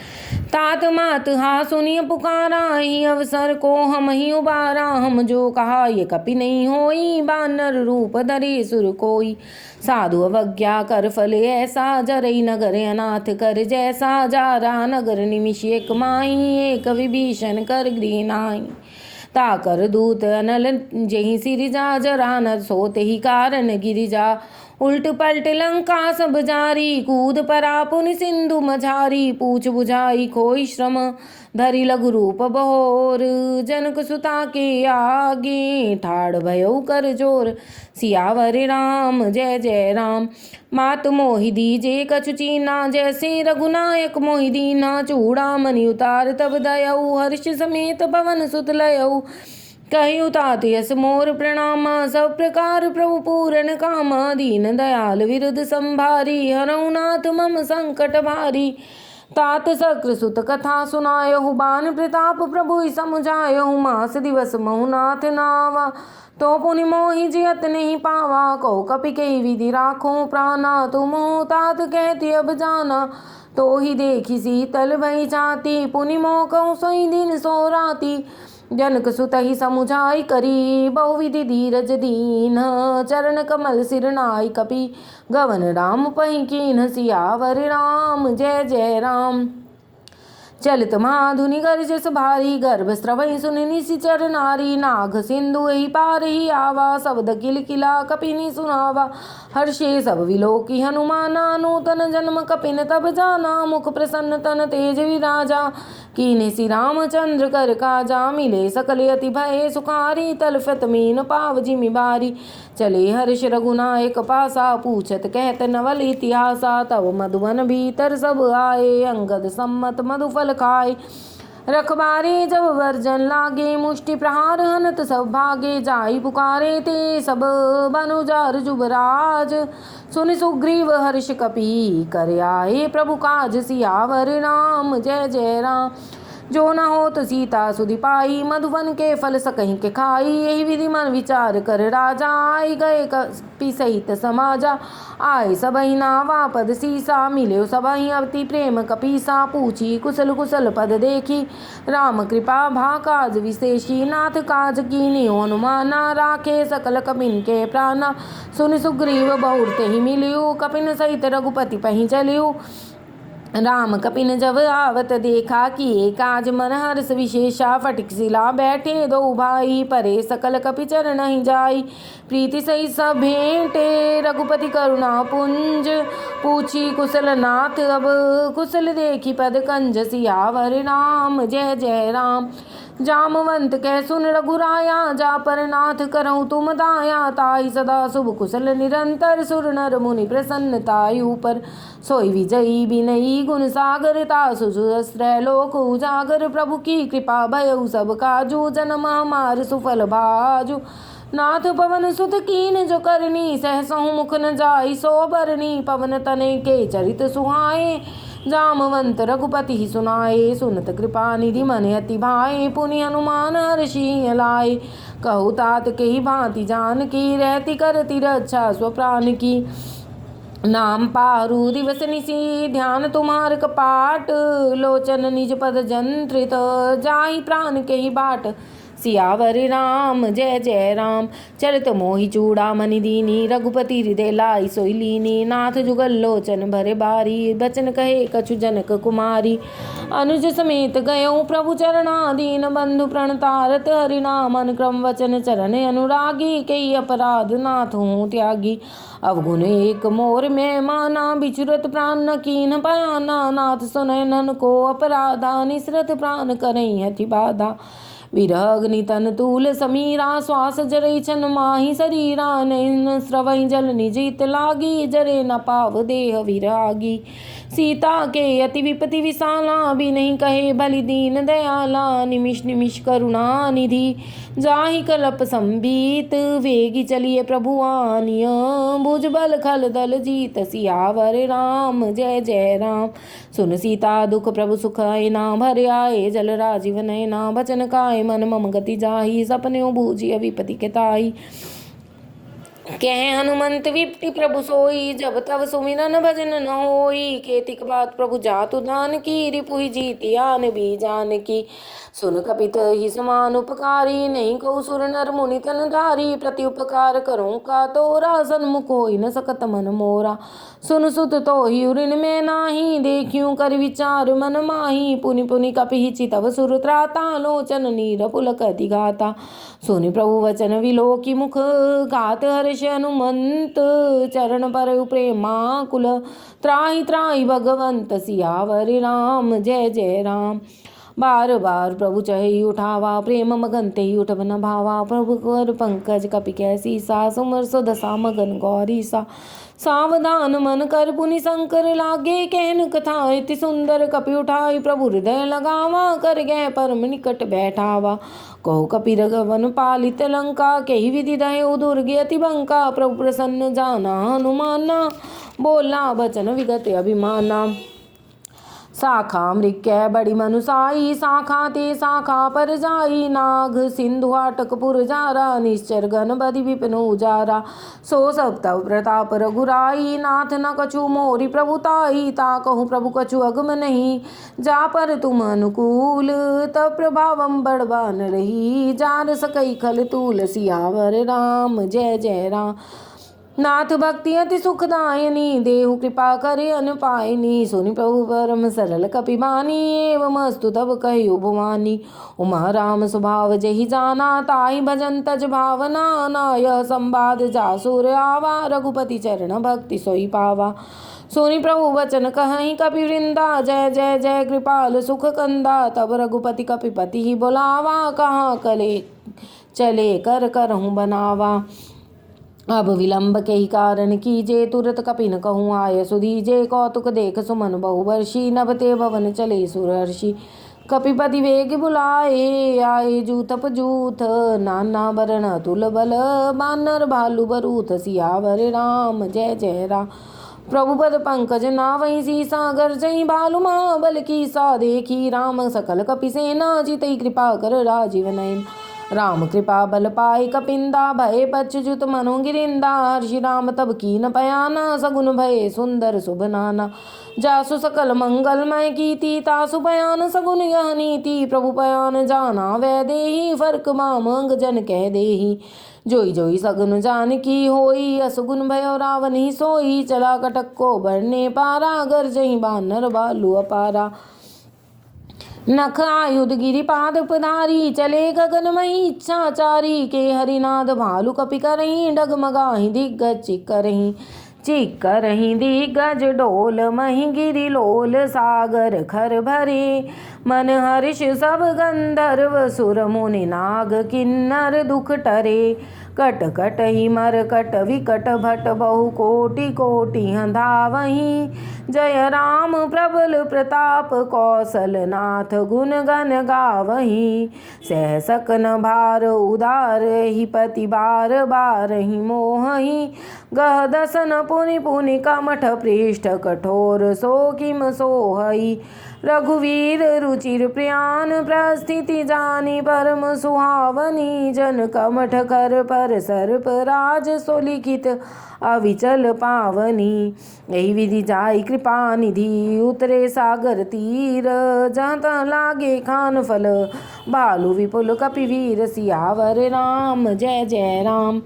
तात मात हा सुनिय पुकाराहि, अवसर को हम ही उबारा। हम जो कहा ये कपि नहीं होई, बानर रूप धरे सुर कोई। साधु अवज्ञा कर फल ऐसा, जरई नगर अनाथ कर जैसा। जारा नगर निमिष एक माही, एक विभीषण कर गृह नाहि। ताकर दूत अनल जेहि सिरिजा, जरा न सोते ही कारण गिरिजा। उल्ट पलट लंका सब जारी, कूद परा पुनि सिंधु मझारी। पूछ बुझाई खोई श्रम, धरि लघु रूप बहोर। जनक सुता के आगे, ठाड़ भयउ कर जोर। सियावर राम जय जय राम। मात मोहि दीजे कछु चीना, जैसे रघुनायक मोहि दीना। चूड़ामणि उतार तब दयऊ, हर्ष समेत पवन सुत लयऊ। कहिउ तात यस मोर प्रणामा, सब प्रकार प्रभु पूरन कामा। दीन दयाल विरुद्ध संभारी, हरऊ नाथ मम संकट भारी। तात शक्र सुत कथा सुनायहु, बान प्रताप प्रभु समुझायहु। मास दिवस महु नाथ नावा, तो पुनि मोहि जियत नहीं पावा। कहो कपि कही विधि राखो प्राणा, तुम तात कहती अब जाना। तो ही देखी शीतल भई छाती, पुनि मोह कहूँ सोई दिन सो राती। जनक सुत ही समुझाई करी, बहुविधि धीरज दीन। चरण कमल सिर नाई कपि, गवन राम पहि कीन्ह। सियावर राम जय जय राम। चलित महाधुनि गर्जस भारी, गर्भ स्रवहि सुनि निशिचर नारी। नाग सिंधु एहि पार ही आवा, शब्द किल किला कपिनि सुनावा। हर्षे सब विलोकी हनुमाना, नूतन जन्म कपिन तब जाना। मुख प्रसन्न तन तेज विराजा, कीन्हे श्री रामचंद्र कर काजा। मिले सकल अति भय सुखारी, तलफत मीन पाव जिमि बारी। चले हर्ष रघुनायक पासा, पूछत कहत नवल इतिहासा। तब मधुबन भीतर सब आए, अंगद सम्मत मधुफल खाए। रखबारे जब वर्जन लागे, मुष्टि प्रहार हनत सब भागे। जाई पुकारे ते सब बनुजार जुबराज, सुनि सुग्रीव हर्ष कपि कर आए। प्रभु काज सियावर राम, जय जय राम। जो न होत सीता सुधि पाई, मधुबन के फल सकहीं के खाई। यही विधि मन विचार कर राजा, आई गए कपि सहित समाजा। आए सबहि नावा पद सीसा, मिले सबहि अति प्रेम कपीसा। पूछी कुशल कुशल पद देखी, राम कृपा भा काज विशेषी। नाथ काज कीन्यो हनुमाना, राखे सकल कपिन के प्राणा। सुनि सुग्रीव बहुर तेहि मिलियु, कपिन सहित रघुपति पहि चलियु। राम कपिन जब आवत देखा, किए काज मन हर्ष विशेषा। फटिक शिला बैठे दो भाई, परे सकल कपि चरण ही जाई। प्रीति सही सब भेंटे, रघुपति करुणा पुंज। पूछी कुशल नाथ अब कुशल देखी, पद कंज सियावर राम, जय जय राम। जामवंत कह सुन रघुराया, जा पर नाथ करऊँ तुम दाया। ताहि सदा शुभ कुशल निरंतर, सुर नर मुनि प्रसन्नतायु ऊपर। सोई विजयी बिनयी गुण सागर, तासु सहस्र लोक उजागर। प्रभु की कृपा भयउ सब काजू, जन्म हमार सुफल भाजू। नाथ पवन सुत कीन जो करनी, सहसहु मुख न जाई सो बरनी। पवन तने के चरित सुहाए, जामवंत रघुपति ही सुनाए। सुनत कृपा निधि मन अति भाए, पुनि हनुमान हर्षि लाए। कहु तात के ही भांति जान की, रहती करती रक्षा स्वप्राण की। नाम पारु दिवस निशी, ध्यान तुम्हार कपाट। लोचन निज पद जंत्रित, जाहि प्राण के ही बाट। सियावर राम, जय जय राम। चलित मोहि चूड़ामणि दीनी, रघुपति हृदय लाई सोई लीनी। नाथ जुगल लोचन भरे बारी, बचन कहे कछु जनक कुमारी। अनुज समेत गयो प्रभु चरणाधीन, बंधु प्रणतारत हरिनाम। अनुक्रम वचन चरण अनुरागी, कई अपराध नाथ हूँ त्यागी। अवगुण एक मोर में माना, बिचुरत प्राण न कीन बयाना। नाथ सुनय नन को अपराधा, निसरत प्राण करई हति बाधा। विरह अग्नि तन तूल समीरा, श्वास जरै छन माहि शरीरा। नैन स्रवहि जल निजित लागी, जरे न पाव देह विरागी। सीता के अति विपति विशाला, बिनहि कहे बलि दीन दयाला। निमिष निमिष करुणा निधि, जाहि कल्प संबीत। वेगी चलिए प्रभु आनिय, भुजबल खल दल जीत। सियावर राम, जय जय राम। सुन सीता दुख प्रभु सुख ना, भर आए जल राजीव नयना। बचन काय मन मम गति जाही, सपने बूझिय विपति के ताई। कह हनुमंत विपति प्रभु सोई, जब तब सुमिरन भजन न होई। केतिक बात प्रभु जातु दान की, रिपुहि जीति आन भी जान की। सुन कपित ही समान उपकारी, नहीं कहु सुर नर मुनि तन धारी। प्रति उपकार करूं का तोरा, सन्मुख होई न सकत मन मोरा। सुन सुत तो ही उरिन में नाही, देखियूं कर विचार मन माही। पुनि पुनि कपि चितव सुर त्राता, लोचन नीर पुलक अति गाता। सुनि प्रभु वचन विलोकी मुख, गात हर्ष हनुमंत। चरण पर प्रेमाकुल, त्राहि त्राहि भगवंत। सियावर राम, जय जय राम। बार बार प्रभु चहि उठावा, प्रेम मगन तेहि उठब न भावा। प्रभु कर पंकज कपि कैसी सा, सुमर सो दशा मगन गौरी सा। सावधान मन कर पुनि शंकर लागे, कहन कथा इति सुंदर। कपि उठाई प्रभु हृदय लगावा, कर गए परम निकट बैठावा। कहो कपि रघवन पालित लंका, कही विधि दयो दुर्गे अति बंका। प्रभु प्रसन्न जाना हनुमाना, बोला बचन विगत अभिमाना। शाखा मृक्य बड़ी मनुसाई, शाखा ते शाखा पर जाई। नाग सिंधु हाटकपुर जारा, निश्चर गण बधि विपिन उजारा। सो सब तव प्रताप रघुराई, नाथ न कछु मोरी प्रभुताई। ता कहूँ प्रभु कछु अगम नहीं, जा पर तुम अनुकूल। तब प्रभावम बड़बान रही, जार सकई खल तूल। सियावर राम, जय जय राम। नाथ भक्ति अति सुखदायनी, देहु कृपा करे अनपायनी। सुनि प्रभु परम सरल कपिबानी, एवं अस्तु तब कहियो भुवानी। उमा राम स्वभाव जहि जाना, ताहि भजन तज भावना। नाय संवाद जासुर आवा, रघुपति चरण भक्ति सोई पावा। सुनि प्रभु वचन कहि कपिवृंदा, जय जय जय कृपाल सुख कंदा। तब रघुपति कपिपति ही बुलावा, कहाँ कले चले कर करहूँ बनावा। अब विलंब के ही कारण कीजे, तुरत कपिन कहूँ आय सुधीजे। कौतुक देख सुमन बहुवर्षी, नभते भवन चले सुरहर्षि। कपिपति वेग बुलाए, आए जूथप जूथ, नाना वरण तुल बल। बानर भालू बरूथ, सियावर राम जय जय राम। प्रभु पद पंकज नावहि सीसा, गर्जई भालू महाबल की सा। देखी राम सकल कपि सेना, जितई कृपा कर राजीव नयन। राम कृपा बल पाए कपिंदा, भय पच्युत मनो गिरिंदा। हर्षि राम तब कीन पयाना, सगुन भय सुंदर शुभ नाना। जासु सकल मंगलमय कीति, तासु बयान सगुन यह नीति। प्रभु बयान जाना वै देहि, फर्क मामंग जन कह देहि। जोई जोई सगुन जान की होई, असगुन भयो रावण ही सोई। चला कटक को बरने पारा, गर्जहि बानर भालू अपारा। नख आयुध गिरिपाद पधारी, चले गगनमयी इच्छाचारी। के हरिनाद भालू कपि करहीं, डगमगाहि दिग्गज चिक्करहीं दिग्गज डोल। मही गिरि लोल सागर खर भरे, मन हर्ष सब गंधर्व सुर मुनि नाग किन्नर दुख टरे। कट कट ही मर कट विकट भट, बहु कोटि कोटि धावहीं। जय राम प्रबल प्रताप, कौशलनाथ गुण गण गावहीं। सह सकन भार उदार ही, पति बार बार ही मोहहीं। गह दसन पुनि पुनि कमठ, पृष्ठ कठोर सो किम सोहई। रघुवीर रुचिर प्रियान, प्रस्थिति जानी परम सुहावनी। जन कमठ कर पर सर्प राज, सो लिखित अविचल पावनी। यही विधि जाई कृपा निधि, उतरे सागर तीर। जहाँ तहाँ लागे खान फल, भालू विपुल कपिवीर। सियावर राम जय जय राम।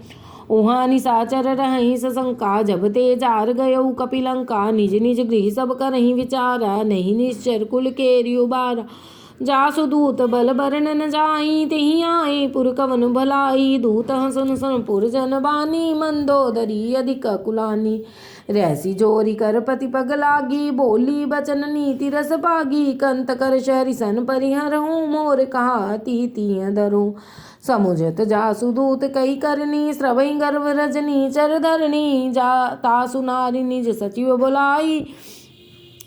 उहाँ निशाचर रहीं सशंका, जब ते जार गयऊ कपिलंका। निज निज गृह सब करहीं विचारा, नहीं निश्चर कुल केरि उबारा। जासु दूत बल बरन न जाई, तेहि आए पुर कवन भलाई। दूत हसन सन पुर जन बानी, मंदोदरी अधिक कुलानी। रहसी जोरी कर पति पग लागी, बोली बचन नीति रस पागी। कंत कर शहरी सन परिहरहूँ, मोर कहा तीतिय धरूँ। समुझत जासु दूत कई करनी, स्रवई गर्भ रजनी चर धरनी। जा तासु नारी निज सचिव बुलाई,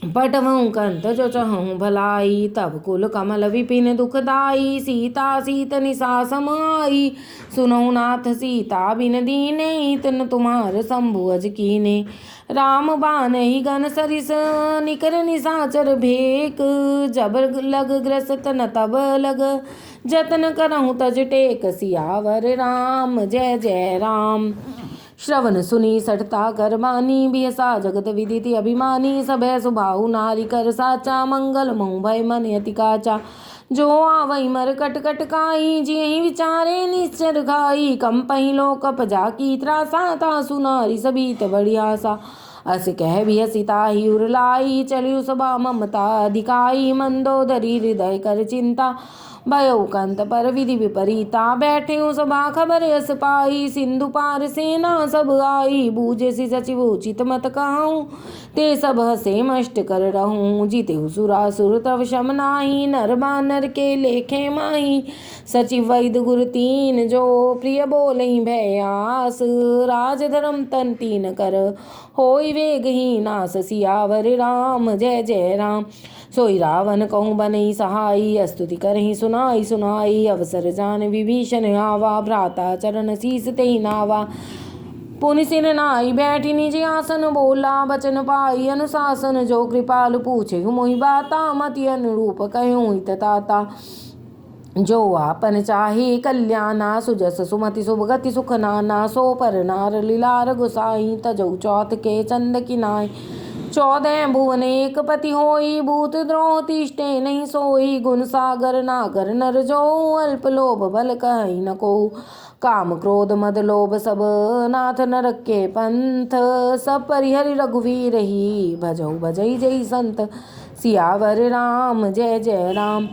पटवहु कंत जो चहु भलाई। तब कुल कमल विपिन दुखदाई, सीता सीत निशा सम आई। सुनहु नाथ सीता बिन दीने, तन तुम्हार शंभु अज कीने। राम बानहि गन सरिस, निकर निशाचर भेक। जब लग ग्रस्त न तब लग, जतन करहु तज टेक। सियावर राम जय जय राम। श्रवण सुनी सठता कर मानी, बिहसा जगत विदिति अभिमानी। सभय सुभाहु नारी कर साचा, मंगल महु भय मन अति काचा। जो आवई मर कट कट काई, जियहि विचारे निश्चर खाई। कंपहि लोक पजाकी त्रासा, तासु नारी सभीत बड़ी आसा। अस कह भी हसिता ही उरलाई, चलियु सभा ममता अधिकाई। मंदोदरी हृदय कर चिंता, भयउ कंत पर विधि विपरीता। बैठे सभा खबर यस पाई, सिंधु पार सेना सब आई। बूझे सी सचिव उचित मत कहूँ, ते सब हसे मष्ट कर रहूँ। जीते सुरासुर तव शम नाही, नर बानर के लेखे माही। सचिव वैद गुर तीन, जो प्रिय बोलहि भयास। राज धर्म तन तीन कर, होई वेगही नास। सियावर राम जय जय राम। सोई रावण कहूँ बनई सहाई, स्तुति करहि सुनाई सुनाई। अवसर जान विभीषण आवा, भ्राता चरण शीस तेहि नावा। पुनि सिर नाई बैठी निज आसन, बोला बचन पाई अनुशासन। जो कृपाल पूछे मोहि बाता, मति अनुरूप कहूँ हित ताता। जो आपन चाहे कल्याणा, सुजस सुमति शुभ गति सुख नाना। सो पर नार लीलार गुसाई, तजौ चौथ के चंद किनाय। 14 भुवन एक पति होई, भूत द्रोह तिष्ठे नहीं सोई। गुण सागर नागर नर जो, अल्प लोभ बल कहि न को। काम क्रोध मद लोभ सब नाथ नरक के पंथ। सब परिहरि रघुवीर ही भजऊ भजई जय संत। सियावर राम जय जय राम।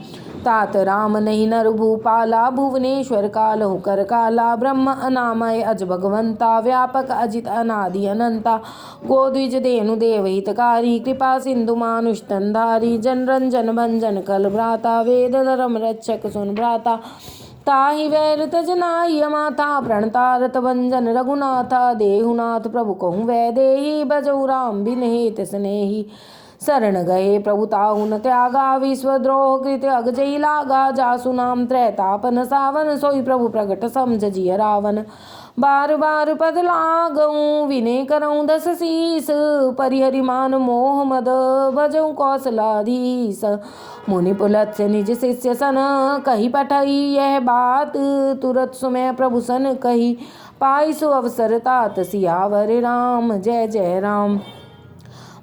तात राम नहीं नर भूपाला भुवनेश्वर कालहु कर काला। ब्रह्म अनामय अज भगवंता व्यापक अजित अनादि अनंता। गोद्विज धेनु देव हितकारी कृपा सिंधु मानुष तनधारी। जन रंजन भंजन कल भ्राता वेद धर्म रक्षक सुन भ्राता। ताहि वैर तजनाय माता प्रणतारत भंजन रघुनाथा। देहुनाथ प्रभु कहूँ वै देही भजऊ राम बिन हेत स्नेही। शरण गए प्रभु ताहु न त्यागा विश्वद्रोह कृत अगजई लागा। जासु नाम त्रैतापन सावन सोई प्रभु प्रगट समझ जिय रावण। बार बार पद लागऊं विनय करऊं दस शीस। परिहरि मान मोह मद भजऊं कौशलाधीश। मुनि पुलत्स्य निज शिष्य सन कही पठई यह बात। तुरत सुमय प्रभु सन कही पाई सु अवसर तात। सियावर राम जय जय राम।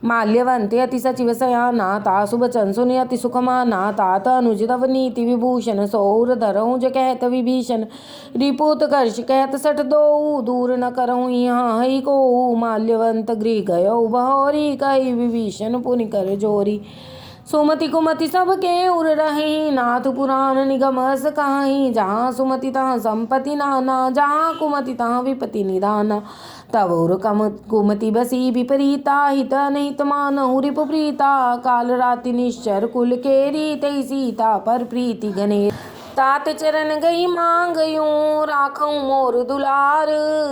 माल्यवंते अति सचिव सयाना। तासु बचन सुनि अति सुखमाना। तात अनुज तव नीति विभूषण। सौर धरऊं जो कहत विभीषण। रिपुत कर्ष कहत सठ दो दूर न करऊं यहाँ हई को। माल्यवंत गृह गयो बहोरी कही विभीषण पुनि कर जोरी। सुमति कुमति सब के उर रही नाथ पुराण निगम अस कहीं। जहाँ सुमति तहाँ संपत्ति नाना जहाँ कुमति तहाँ विपत्ति निदाना। तब उर कुमति बसी विपरीता हित अनहित मानहु रिपुप्रीता। काल राति निश्चर कुल केरी तई सीता पर प्रीति घनेर। तात चरण गई मांगयूं राखऊं मोर दुलार।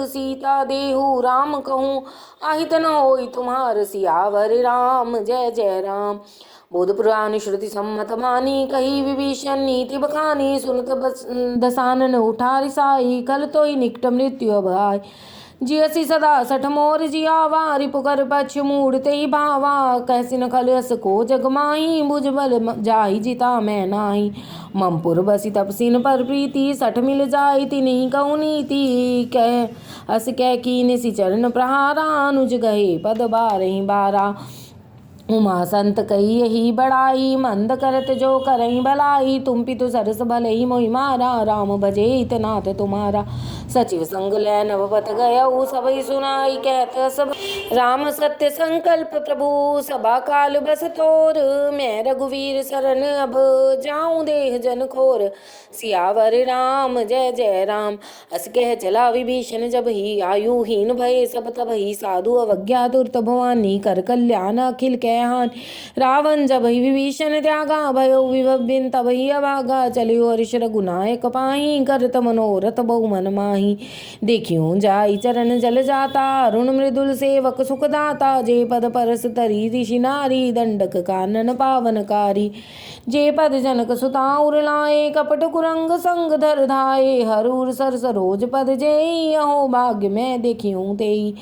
सीता देहु राम कहूँ आहित न होई तुम्हार। सियावर राम जय जय राम। बोध पुराण श्रुति सम्मत मानी कही विभीषण नीति बखानी। सुनत दसानन उठा रिसाई कल तो ही निकट मृत्यु अब आय। जियसी सदा सठ मोर जियावा रिपुकर पक्ष मूढ़ते ही भावा। कैसी न खलस को जग माही बुझ बल जाहि जिता मैं नाही। ममपुर बसी तपसीन पर प्रीति सठ मिल जाई तिन्ही कहूँ नीति। कह अस कह कीन सी चरण प्रहारा अनुज गहे पद बारहि बारा। उमा संत कही यही बड़ाई मंद करत जो करई भलाई। तुम पितु सरस भले ही मोहि मारा राम भजे हितनाथ तुम्हारा। सचिव संग लै नवपत गयऊ सबई सुनाई कहत सब। राम सत्य संकल्प प्रभु सभा काल बस तोर। मैं रघुवीर शरण अब जाऊं देह जन खोर। सियावर राम जय जय राम। अस कह चला विभीषण जब ही आयुहीन भये सब तब ही। साधु अवज्ञा दुर्त भवानी कर कल्याण अखिल कैहान। रावण जब ही विभीषण त्यागा भयो विभव बिन तब ही अभागा। चलियो हर्ष रघुनायक पाही करत मनोरथ बहु मन माही। देखियो जाई चरण जल जाता अरुण मृदुल सेवक सुखदाता। जे पद परस तरी ऋषि नारी दंडक कानन पावनकारी। जे पद जनक सुता उर लाए कपट कुरंग संग धर धाये। हरूर सर सरोज पद जेई अहो भाग्य मैं देखियो तेई।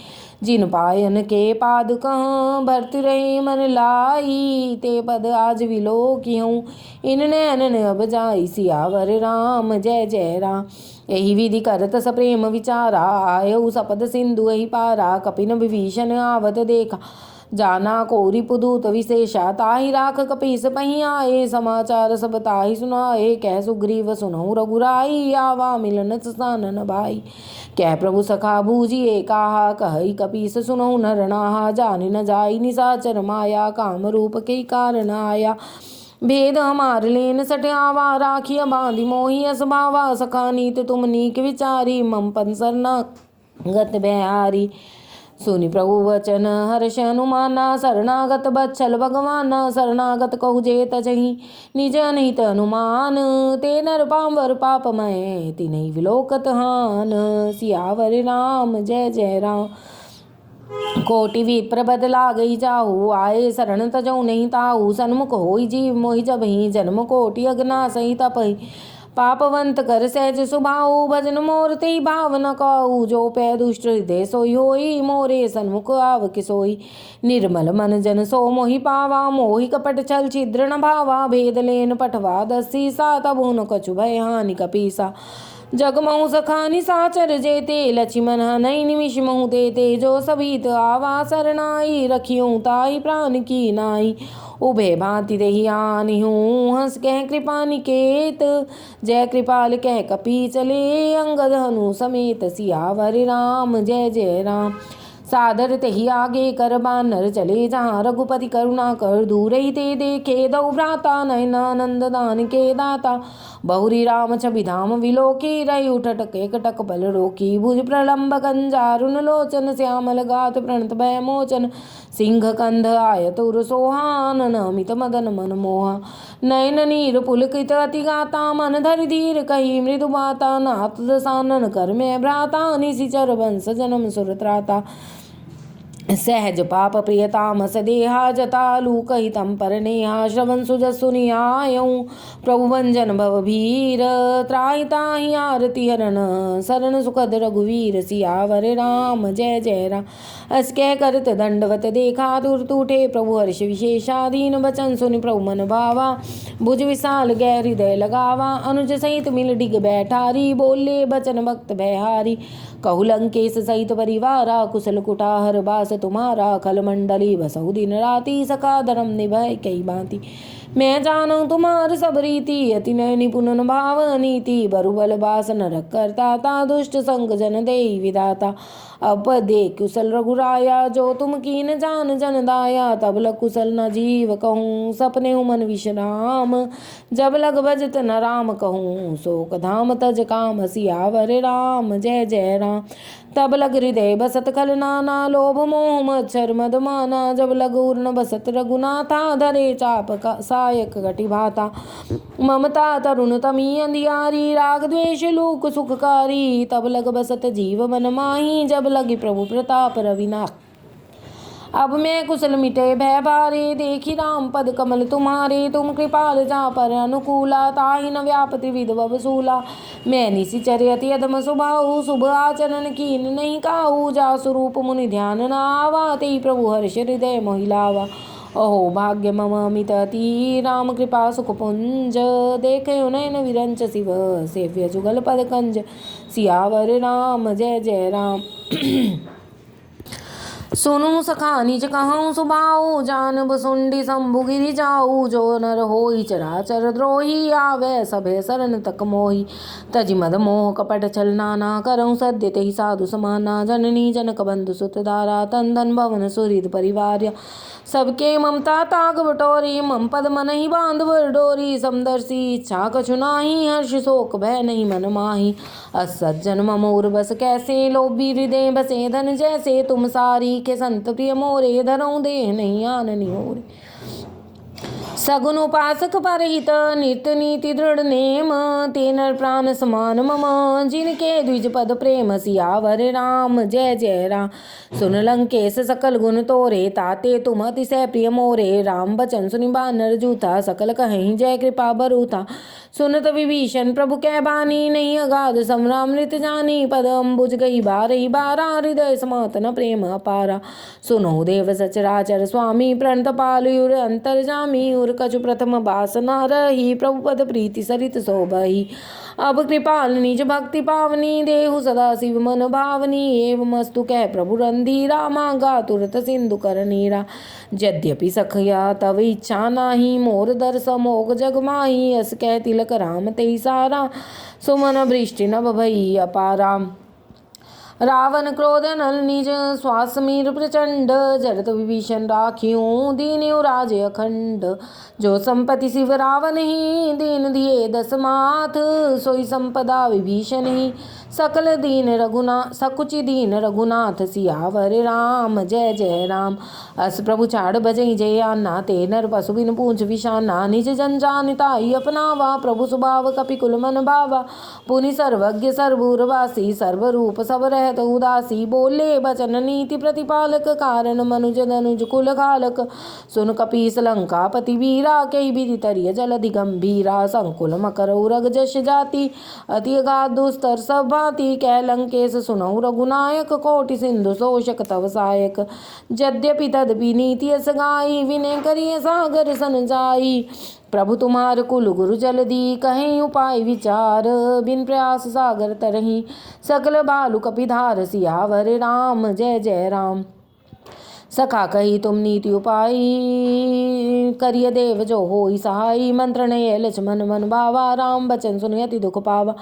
जिन पायन के पाद कहाँ भरत रहे मन लाई। ते पद आज विलोकिहूँ इन नैनन अब जाई। सियावर राम जय जय राम। यही विधि करत सप्रेम विचारा आयऊ सपद सिंधु ही पारा। कपिन विभीषण आवत देखा जाना को रिपुदूत विशेषा। ताहि राख कपीस पही आए समाचार सब ताहि सुनाए। कह सुग्रीव सुनहु रघुराई आवा मिलन सानन भाई। कह प्रभु सखा बूझिए कहा कहि कपीस सुनहु नर नाहा। जानि न जाई निशाचर माया काम रूप के कारण आया। भेद हमार लेन सट आवा राखिया बांधि मोहि असभावा। सखा नीत तुम नीक विचारी मम पन सरना गत बिहारी। सुनि प्रभु वचन हर्ष हनुमाना शरणागत बच्छल भगवाना। शरणागत कहु जे तजहि निज अनहित हनुमान। ते नर पांवर पापमय तिन्हि विलोकत हान। सियावर राम जय जय राम। कोटि विप्र बद लागई जाहू आए शरण तजऊ नहीं ताहू। सन्मुख होई जीव मोहि जबहि जन्म कोटि अगनासहि तपहि। पापवंत कर सहज सुभाऊ भजन मोर तेहि भाव न कहू। जो पै दुष्ट हृदय सोई होई मोरे सन्मुख आव किसोई। निर्मल मन जन सो मोहि पावा मोहि कपट छल छिद्र न भावा। भेद लेन पठवा दसी सा तबु न कछु भय हानि कपीसा। जगमहु सखानि साचर जेते लक्ष्मण नहीं निमिष महु देते। जो सभीत आवा सरनाई रखियों ताई प्राण की नाई। उभे भांति देहि आनी हूँ हंस कह कृपा निकेत। जय कृपाल कह कपी चले अंगद हनु समेत। सियावर राम जय जय राम। सादर तेहि आगे कर बानर चले जहाँ रघुपति करुणा कर दूर ही ते देखे। दौ भ्राता नयनानंद दान के दाता। बहुरी राम छवि धाम विलोकी रही उठट एक टक बल रोकी। भुज प्रलंब कंजारुन लोचन श्यामल गात प्रणत भय मोचन। सिंह कंध आयतुर सोहान नमित मदन मन मोहा। नयन नीर पुलकित अति गाता मन धरि धीर कही मृदु बाता। नाथ दसानन कर में भ्राता निशिचर वंश जन्म सुर त्राता। सहज पाप प्रियतामस देहा जतालु कहितम पर नेहा। श्रवण सुजस सुनियायऊँ प्रभु भंजन भव भीर। त्राहि ताहि आरती हरण शरण सुखद रघुवीर। सियावर राम जय जय राम। अस कह करत दंडवत देखा तुर टूटे प्रभु हर्ष विशेषाधीन। बचन सुनि प्रभु मन भावा भुज विशाल गै हृदय लगावा। अनुज सहित मिल डिग बैठारी बोले बचन भक्त भयहारी। कहु लंकेश सहित परिवारा कुशल कुटाहर बास तुम्हारा। खल मंडली बसहु दिन राति सका धर्म निभय कई भांति। मैं जानूं तुम्हार सब रीति अति नय निपुण भाव नीति। बरुबल बास नरक करता ता दुष्ट संग जन देई विधाता। अब दे कुशल रघुराया जो तुम कीन जान जन दाया। तब लग कुशल न जीव कहूँ सपने मन विश्राम। जब लग भजत न राम कहूँ शोक धाम तज काम। सियावर राम जय जय राम। तब लग हृदय बसत खल नाना लोभ मोह मच्छर मद माना। जब लग उर्न बसत रघुनाथा धरे चाप का सायक घटी भाता। ममता तरुण तमी अंधियारी राग द्वेष लूक सुखकारी। तब लग बसत जीव मन माही जब लगी प्रभु प्रताप रविना। अब मैं कुशल मिटे भय भारे देखी राम पद कमल तुम्हारे। तुम कृपाल जा पर अनुकूला ताहि न व्यापति विधव बसूला। मैं निशिचर अति अधम स्वभाव शुभ आचरण कीन नहीं काहू। जा स्वरूप मुनि ध्यान न आवा तेहि प्रभु हर्ष हृदय मोहिलावा। अहो भाग्य मम अमित अति राम कृपा सुख पुंज। देखे नयन विरंच शिव सेव्य जुगल पद कंज। सियावर राम जय जय राम। सुनु सखा निज कहूँ सुभाऊ जान बसुंडी शंभु गिरि जाऊ। जो नर होई चराचर द्रोही आवे सभे शरण तक मोही। तजि मद मोह कपट छल नाना करऊँ सद्य तेहि साधु समाना। जननी जनक बंधु सुत धारा तन धन भवन सुहृद परिवार। सबके ममता ताग बटोरी मम पद मन ही बांध भर डोरी। समदर्शी इच्छा कछु नाही हर्ष शोक भय नहीं मन माही। असज्जन ममोर बस कैसे लोभी हृदय बसे धन जैसे। तुम सारी के संत प्रिय मोरे धरऊँ देह नहीं आननी होरे। सगुन उपासक परहित नित्य नीति दृढ़ नेम। ते नर प्राण समान मम जिनके द्विज पद प्रेम। सियावर राम जय जय राम। सुन लंकेश सकल गुण तोरे ताते तुम अतिशय प्रिय मोरे। राम बचन सुनि बानर जूथा सकल कहीं जय कृपा बरूथा। सुनत विभीषण प्रभु कै बानी नहीं अगाध समरामृत जानी। पद अम्बुज गई बारही बारा हृदय समात न प्रेम अपारा। सुनो देव सचराचर स्वामी प्रणत पालुर अंतर जामी। उर कछु प्रथम बासना रही प्रभु पद प्रीति सरित शोभही। अब कृपाल निज भक्ति पावनी देहु सदा शिव मन भावनी। एवं अस्तु कह प्रभु रंधीरा मांगा तुरत सिंधु कर नीरा। यद्यपि सखया तव इच्छा नाही मोर दर्श मोग जग माही। अस कह तिलक राम तेहि सारा सुमन वृष्टि नभ भई अपारा। रावण क्रोध नल निज श्वास मीर प्रचंड। जरत विभीषण राखियों दीन्यु राज अखंड। जो संपत्ति शिव रावण ही दीन दिए दस माथ। सोई संपदा विभीषण ही सकल दीन रघुनाथ सकुचि दीन रघुनाथ। सियावर राम जय जय राम। अस प्रभु छाड़ बजई जय आना ते नर पशु बिन पूंछ विषाना। निज जन जानिताई अपनावा प्रभु स्वभाव कपि कुल मन भावा। पुनि सर्वज्ञ सर्वूरवासी सर्वरूप सब रहत उदासी। बोले बचन नीति प्रतिपालक कारण मनुज धनुज कुल घालक। सुन कपीस लंकापति वीरा कई विधि तरिय जलधि गंभीरा। संकुल मकर उरग जश जाति अति अगाध दुस्तर सभा। घाती। कह लंकेश सुनहु रघुनायक, कोटि सिंधु शोषक तव सहायक। यद्यपि तदपि नीति यस गाई, विनय करिय सागर सन जाई। प्रभु तुम्हार कुल गुरु जलधि, कहें उपाय विचार। बिन प्रयास सागर तरही, सकल भालु कपिधार। सियावर राम जय जय राम। सखा कही तुम नीति उपाय, करिय देव जो होई सहाय। मंत्र नय लक्ष्मण मन भावा, राम बचन सुनि अति दुख पावा।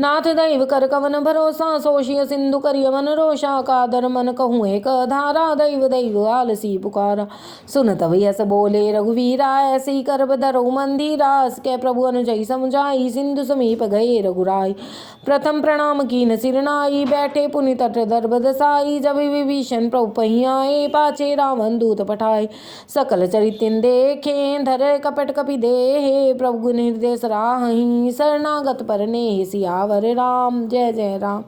नाथ दैव कर कवन भरोसा, सोषिय सिंधु करिय मन रोषा। कादर मन कहूँ एक धारा, दैव दैव आलसी पुकारा। सुन तब यस बोले रघुवीरा, ऐसी करब धरौ मंदिरा। कै प्रभु अनुजई समुझाई, सिंधु समीप गए रघुराई। प्रथम प्रणाम कीन सिर नाई, बैठे पुनि तट दर्भ दसाई। जब विभीषण प्रभु पही आए, पाछे रावण दूत पठाए। सकल चरितिन देखे, धर कपट कपि देहे। प्रभु गुण हृदय सराहि, शरणागत पर नेह। सियावर राम जय जय राम।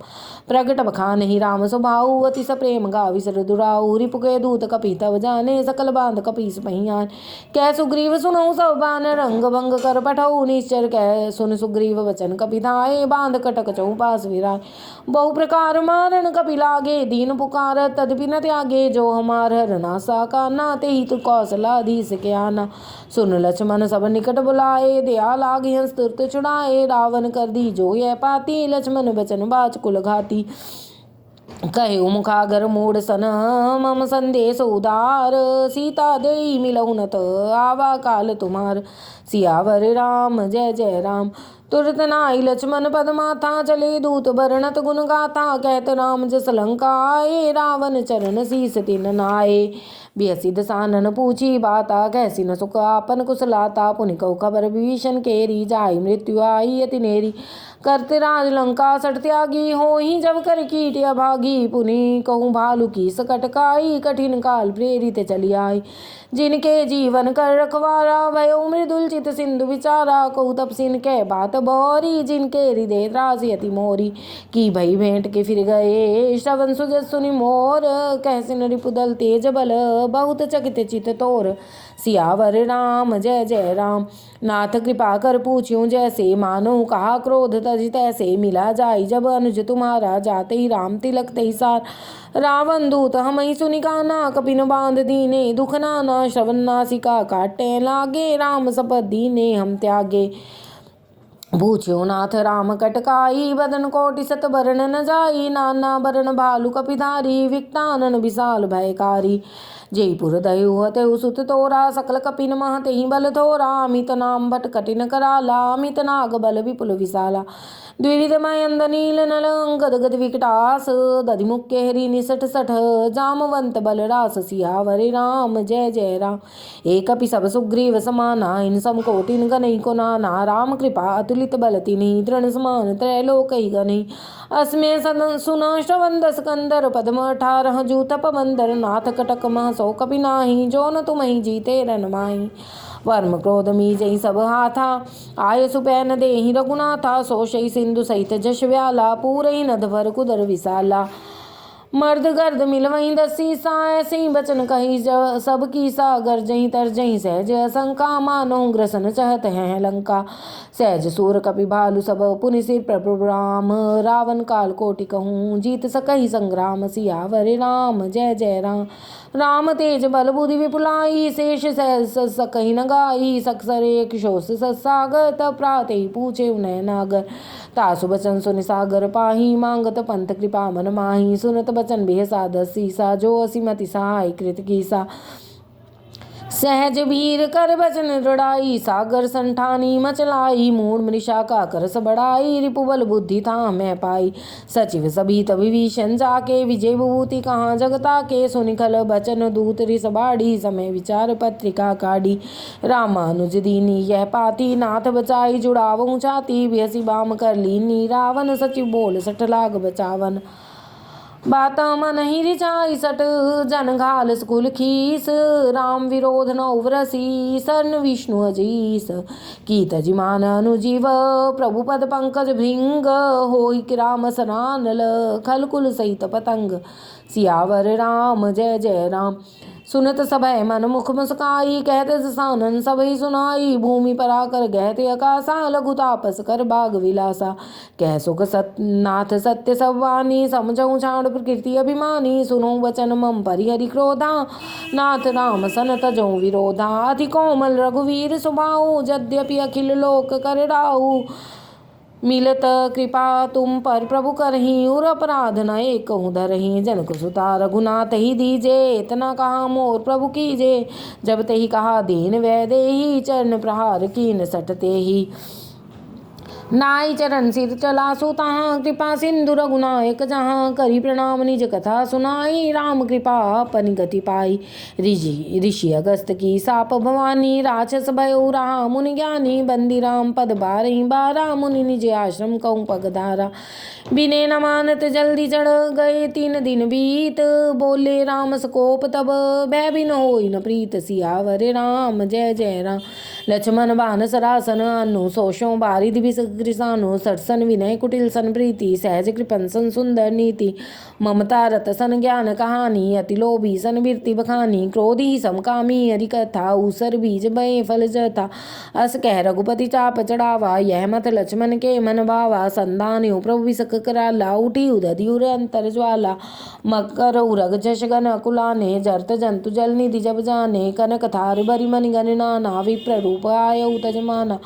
प्रगट बखानहि राम स्वभाव, अति सप्रेम गावि सर दुराऊ। रिपु के दूत कपि तब जाने, सकल बांध कपीस पही आने। कै सुग्रीव सुनऊ सब बान, रंग भंग कर पठऊ। निश्चर कै सुन सुग्रीव वचन कपि धाये। बांध कटक चौपास विराय, बहु प्रकार मारन कपि लागे। दीन पुकार तदपि न त्यागे, जो हमार हरनासा काना। तेहि तु कौशलाधीश के आना। सुन लक्ष्मण सब निकट बुलाए, दया लागे हंस तुरत छुड़ाए। रावण कर दी जो यह पाती, लक्ष्मण बचन बाच कुल घाती। कहे मुखागर मूढ़ सन, मम संदेश उदार। सीता देई मिलहु न त, आवा काल तुम्हार। सियावर राम जय जय राम। तुरत नाई लक्ष्मण पद माथा, चले दूत बरनत गुण गाथा। कहत राम जस लंका आए, रावण चरण शीस तिन नाए। बियसि दसानन पूछी बाता, कैसी न सुख आपन कुशलाता। पुनि कहु खबर विभीषण केरी, जाई मृत्यु आई अति नेरी। करते राज लंका सठ त्यागी, होहि जब कर कीट अभागी। पुनि कहूँ भालु की सकट काई, कठिन काल प्रेरित चली आई। जिनके जीवन कर रखवारा, भयो मृदुल चित सिंधु विचारा। कहु तब सिन कै बात बहोरी, जिनके हृदय त्रासि अति मोरी। की भई भेंट के फिर गए, श्रवण सुजस सुनि मोर। कह सिन रिपुदल तेज बल, बहुत चकित चित तोर। सियावर राम जय जय राम। नाथ कृपा कर पूछ्यूं जैसे, मानो कहा क्रोध तज तैसे। मिला जाई जब अनुज तुम्हारा, जाते ही राम तिलक तही सार। रावण दूत हमहि सुनि काना, कपिन बांध दीने दुख नाना। श्रवण नासिका काटे लागे, राम शपथ दीने हम त्यागे। पूछ्यो नाथ राम कटकाई, बदन कोटि सत बरन न जाई। नाना बरन भालु कपिधारी, विकटानन विशाल भयकारी। जयपुर दयु हतयु सुत तोरा, सकल कपिन मह तेहि बल थोरा। अमित नाम भट कठिन कराला, अमित नाग बल विपुल विशाला। द्विविध मयंद नील नल, गद गद विकटास। दधि मुख्य हरि निसठ सठ, जामवंत बल रास। सियावर राम जय जय राम। एक कपि सब सुग्रीव समाना, इन सम कोटिन गनई को नाना। राम कृपा अतुलित बल तिन्हि, तृण समान त्रैलोकहि गनहि। अस्मे सदन सुना श्रवण दस कंदर, पद्म 18 जू तप बंदर। नाथ कटक मह सो कपि नाही, जो न तुमहि जीते रन माही। वर्म क्रोध मीजहि सब हाथा, आय सुपैन देहि रघुनाथा। सोषहि सिंधु सहित जश व्याला, पूरहि नद भर कुदर विशाला। मर्द गर्द मिलवहीं दसी सा, ऐसे बचन कही सब कीसा। गरजहीं तरजहीं सहज शंका, मानो ग्रसन चहत हैं लंका। सहज सूर कपि भालु सब, पुनि सिर प्रभु राम। रावण काल कोटि कहूँ, जीत सकहि संग्राम। सियावर राम जय जय राम। राम तेज बल बुद्धि विपुलाई, शेष सहस सकहि न गाई। सकसर एक शोष सत्सागर, तब प्राते पूछे उनय नागर। तासु बचन सुनि सागर पाही, मांगत पंथ कृपा मन माही। सुनत बचन बिहसा दस सीसा, जो असीमति सहाय कृत कीसा। सहज भीर कर बचन दृढ़ाई, सागर संठानी मचलाई। मूढ़ मृषा का करस बढ़ाई, रिपुबल बुद्धि था मैं पाई। सचिव सभीत विभीषण जाके, विजय विभूति कहाँ जगता के। सुनिखल बचन दूत रिस बाढ़ी, समय विचार पत्रिका काढ़ी। रामानुज दीनी यह पाती, नाथ बचाई जुड़ावऊँ छाती। बिहसी बाम कर लीनी, रावण सचिव बोल सठ लाग बचावन। बात मन ही रिचाई सट, जन घाल स्कुल खीस। राम विरोध न उवरसी, सरन विष्णु अजीस। की तजिमान अनुजीव, प्रभु पद पंकज भृंग। होई कि राम सनानल, खल कुल सहित पतंग। सियावर राम जय जय राम। सुनत सभय मन मुख मुस्काई, कहत सानन सबई सुनाई। भूमि पर आकर गहते आकाशा, लघु तापस कर बाग विलासा। कह सुख नाथ सत्य सब वाणी, समझऊ छाड़ प्रकृति अभिमानी। सुनो वचन मम परिहरि क्रोधा, नाथ राम सन तजऊ विरोधा। अति कोमल रघुवीर सुबाऊ, यद्यपि अखिल लोक कर डाऊ। मिलत कृपा तुम पर प्रभु करही, उर अपराध न एकहु धरही। जनक सुता रघुनाथ ही दीजे, इतना कहा मोर प्रभु कीजे। जब तही कहा दीन वैदेही, चरण प्रहार कीन सटते ही। नाई चरण सिर चला सो तहाँ, कृपा सिंधु रघुनायक जहाँ। करी प्रणाम निज कथा सुनाई, राम कृपा अपनी गति पाई। ऋषि अगस्त की साप भवानी, राक्षस भयो रहा मुनि ज्ञानी। बंदी राम पद बारही बारा, मुनि निज आश्रम कहूँ पगधारा। बिने न मानत जल्दी चढ़ गए, 3 दिन बीत। बोले राम सकोप तब, भय बिन होई न प्रीत। सियावर राम जय जय राम। लक्ष्मण बान सरासन अनु, सोषों बारिध विष कृसानु। सरसन विनय कुटिल सन प्रीति, सहज कृपन सन सुंदर नीति। ममता रत सन ज्ञान कहानी, अति लोभी सन वीरति बखानी। क्रोधी समकामी हरि कथा, ऊसर बीज बये फल जथा। अस कह रघुपति चाप चढ़ावा, यह मत लक्ष्मण के मन भावा। संधान्यो प्रभु विसक कराला, उठी उदधि उर अंतर ज्वाला। मकर उरग जश गण अकुलाने, जरत जंतु जल निधि जब जाने। कनक थार बरि मनि गण नाना, विप्र रूप आयउ तजमाना।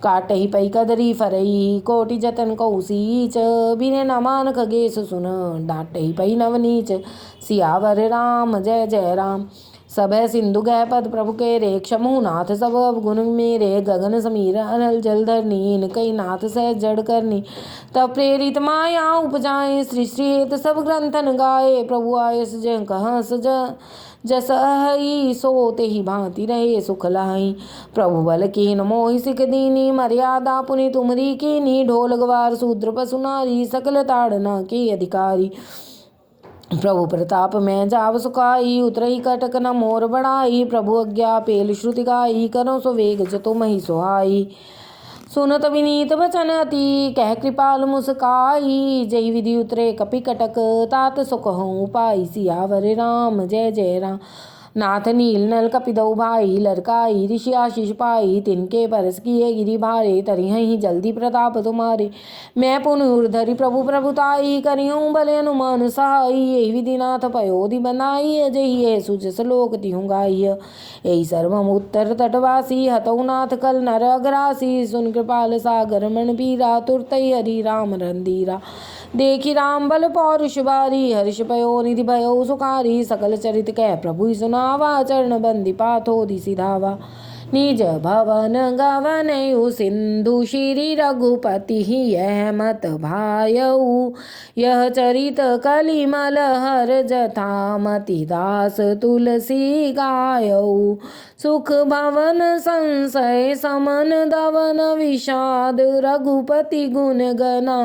काटहि पै कदरी फरई, कोटि जतन कहु सीच। बिने न मान खगेश सुन, डांटहि पै नवनीच। सियावर राम जय जय राम। सभय सिंधु गह पद प्रभु के रे, क्षमु नाथ सब अवगुण मेरे। गगन समीर अनल जल धरनी, कई नाथ सहज जड़ करनी। तब प्रेरित माया उपजाए, सृष्टि हेत सब ग्रंथन गाए। प्रभु आयस जय कहाँ सज, जस अहि सो तेहि भांति रहे सुख लाहि। प्रभु बल कीन मोहि सिख दीनी, मर्यादा पुनि तुमरी कीनी। ढोल गवार शूद्र पशु नारी, सकल ताड़ना के अधिकारी। प्रभु प्रताप में जाव सुखाई, उतरही कटक न मोर बढ़ाई। प्रभु आज्ञा पेल श्रुति गाई, करो सो वेग जतो मही सुहाई। सुनत विनीत वचन अति, कह कृपाल मुस्काई। जय विधि उतरे कपि कटक, तात सुखहु पाई। सियावर राम जय जय राम। नाथ नील नल कपिदौ भाई, लरकाई ऋषि आशीष पाई। तिनके परस किए गिरि भारे, तरिहहि जल्दी प्रताप तुम्हारे। मैं पुनि उर्धरि प्रभु प्रभुताई, करिहूँ भले हनुमान सहाई। यही विधि नाथ पयोधि बनाई, अजहि है सुजस लोक तिहुँ गाई। यही सर्वम उत्तर तटवासी, हतौ नाथ कल नर अग्रासी। सुन कृपाल सागर मन पीरा, तुरतै हरि राम रंधीरा। देखी राम बल पौरुष बारी, हर्ष पयो निधि भयो सुखारी। सकल चरित कह प्रभु सुनावा, चरण बंदी पाथोधि सिधावा। निज भवन गवनयु सिंधु, श्री रघुपति यह मत भायऊ। यह चरित कलिमल हर जथा, मति दास तुलसी गायऊ। सुख भवन संशय समन दवन विषाद, रघुपति गुण गना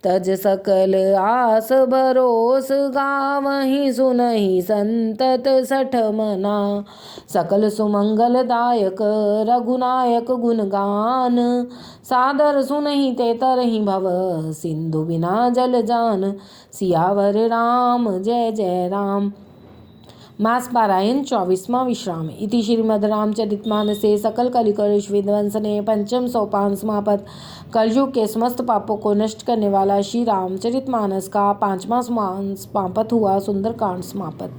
तज सकल आस भरोस। गावहि सुनहि संतत सठ मना, सकल सुमंगल दायक रघुनायक गुणगान। सादर सुनहि ते तरहि भव, सिंधु बिना जल जान। सियावर राम जय जय राम। मास पारायण 24वां विश्राम। इति श्रीमद् रामचरितमानसे सकल कलिकलुष विध्वंसने पंचम सोपान समापत। कलयुग के समस्त पापों को नष्ट करने वाला श्री रामचरितमानस का 5वां समापत हुआ। सुंदरकांड समापत।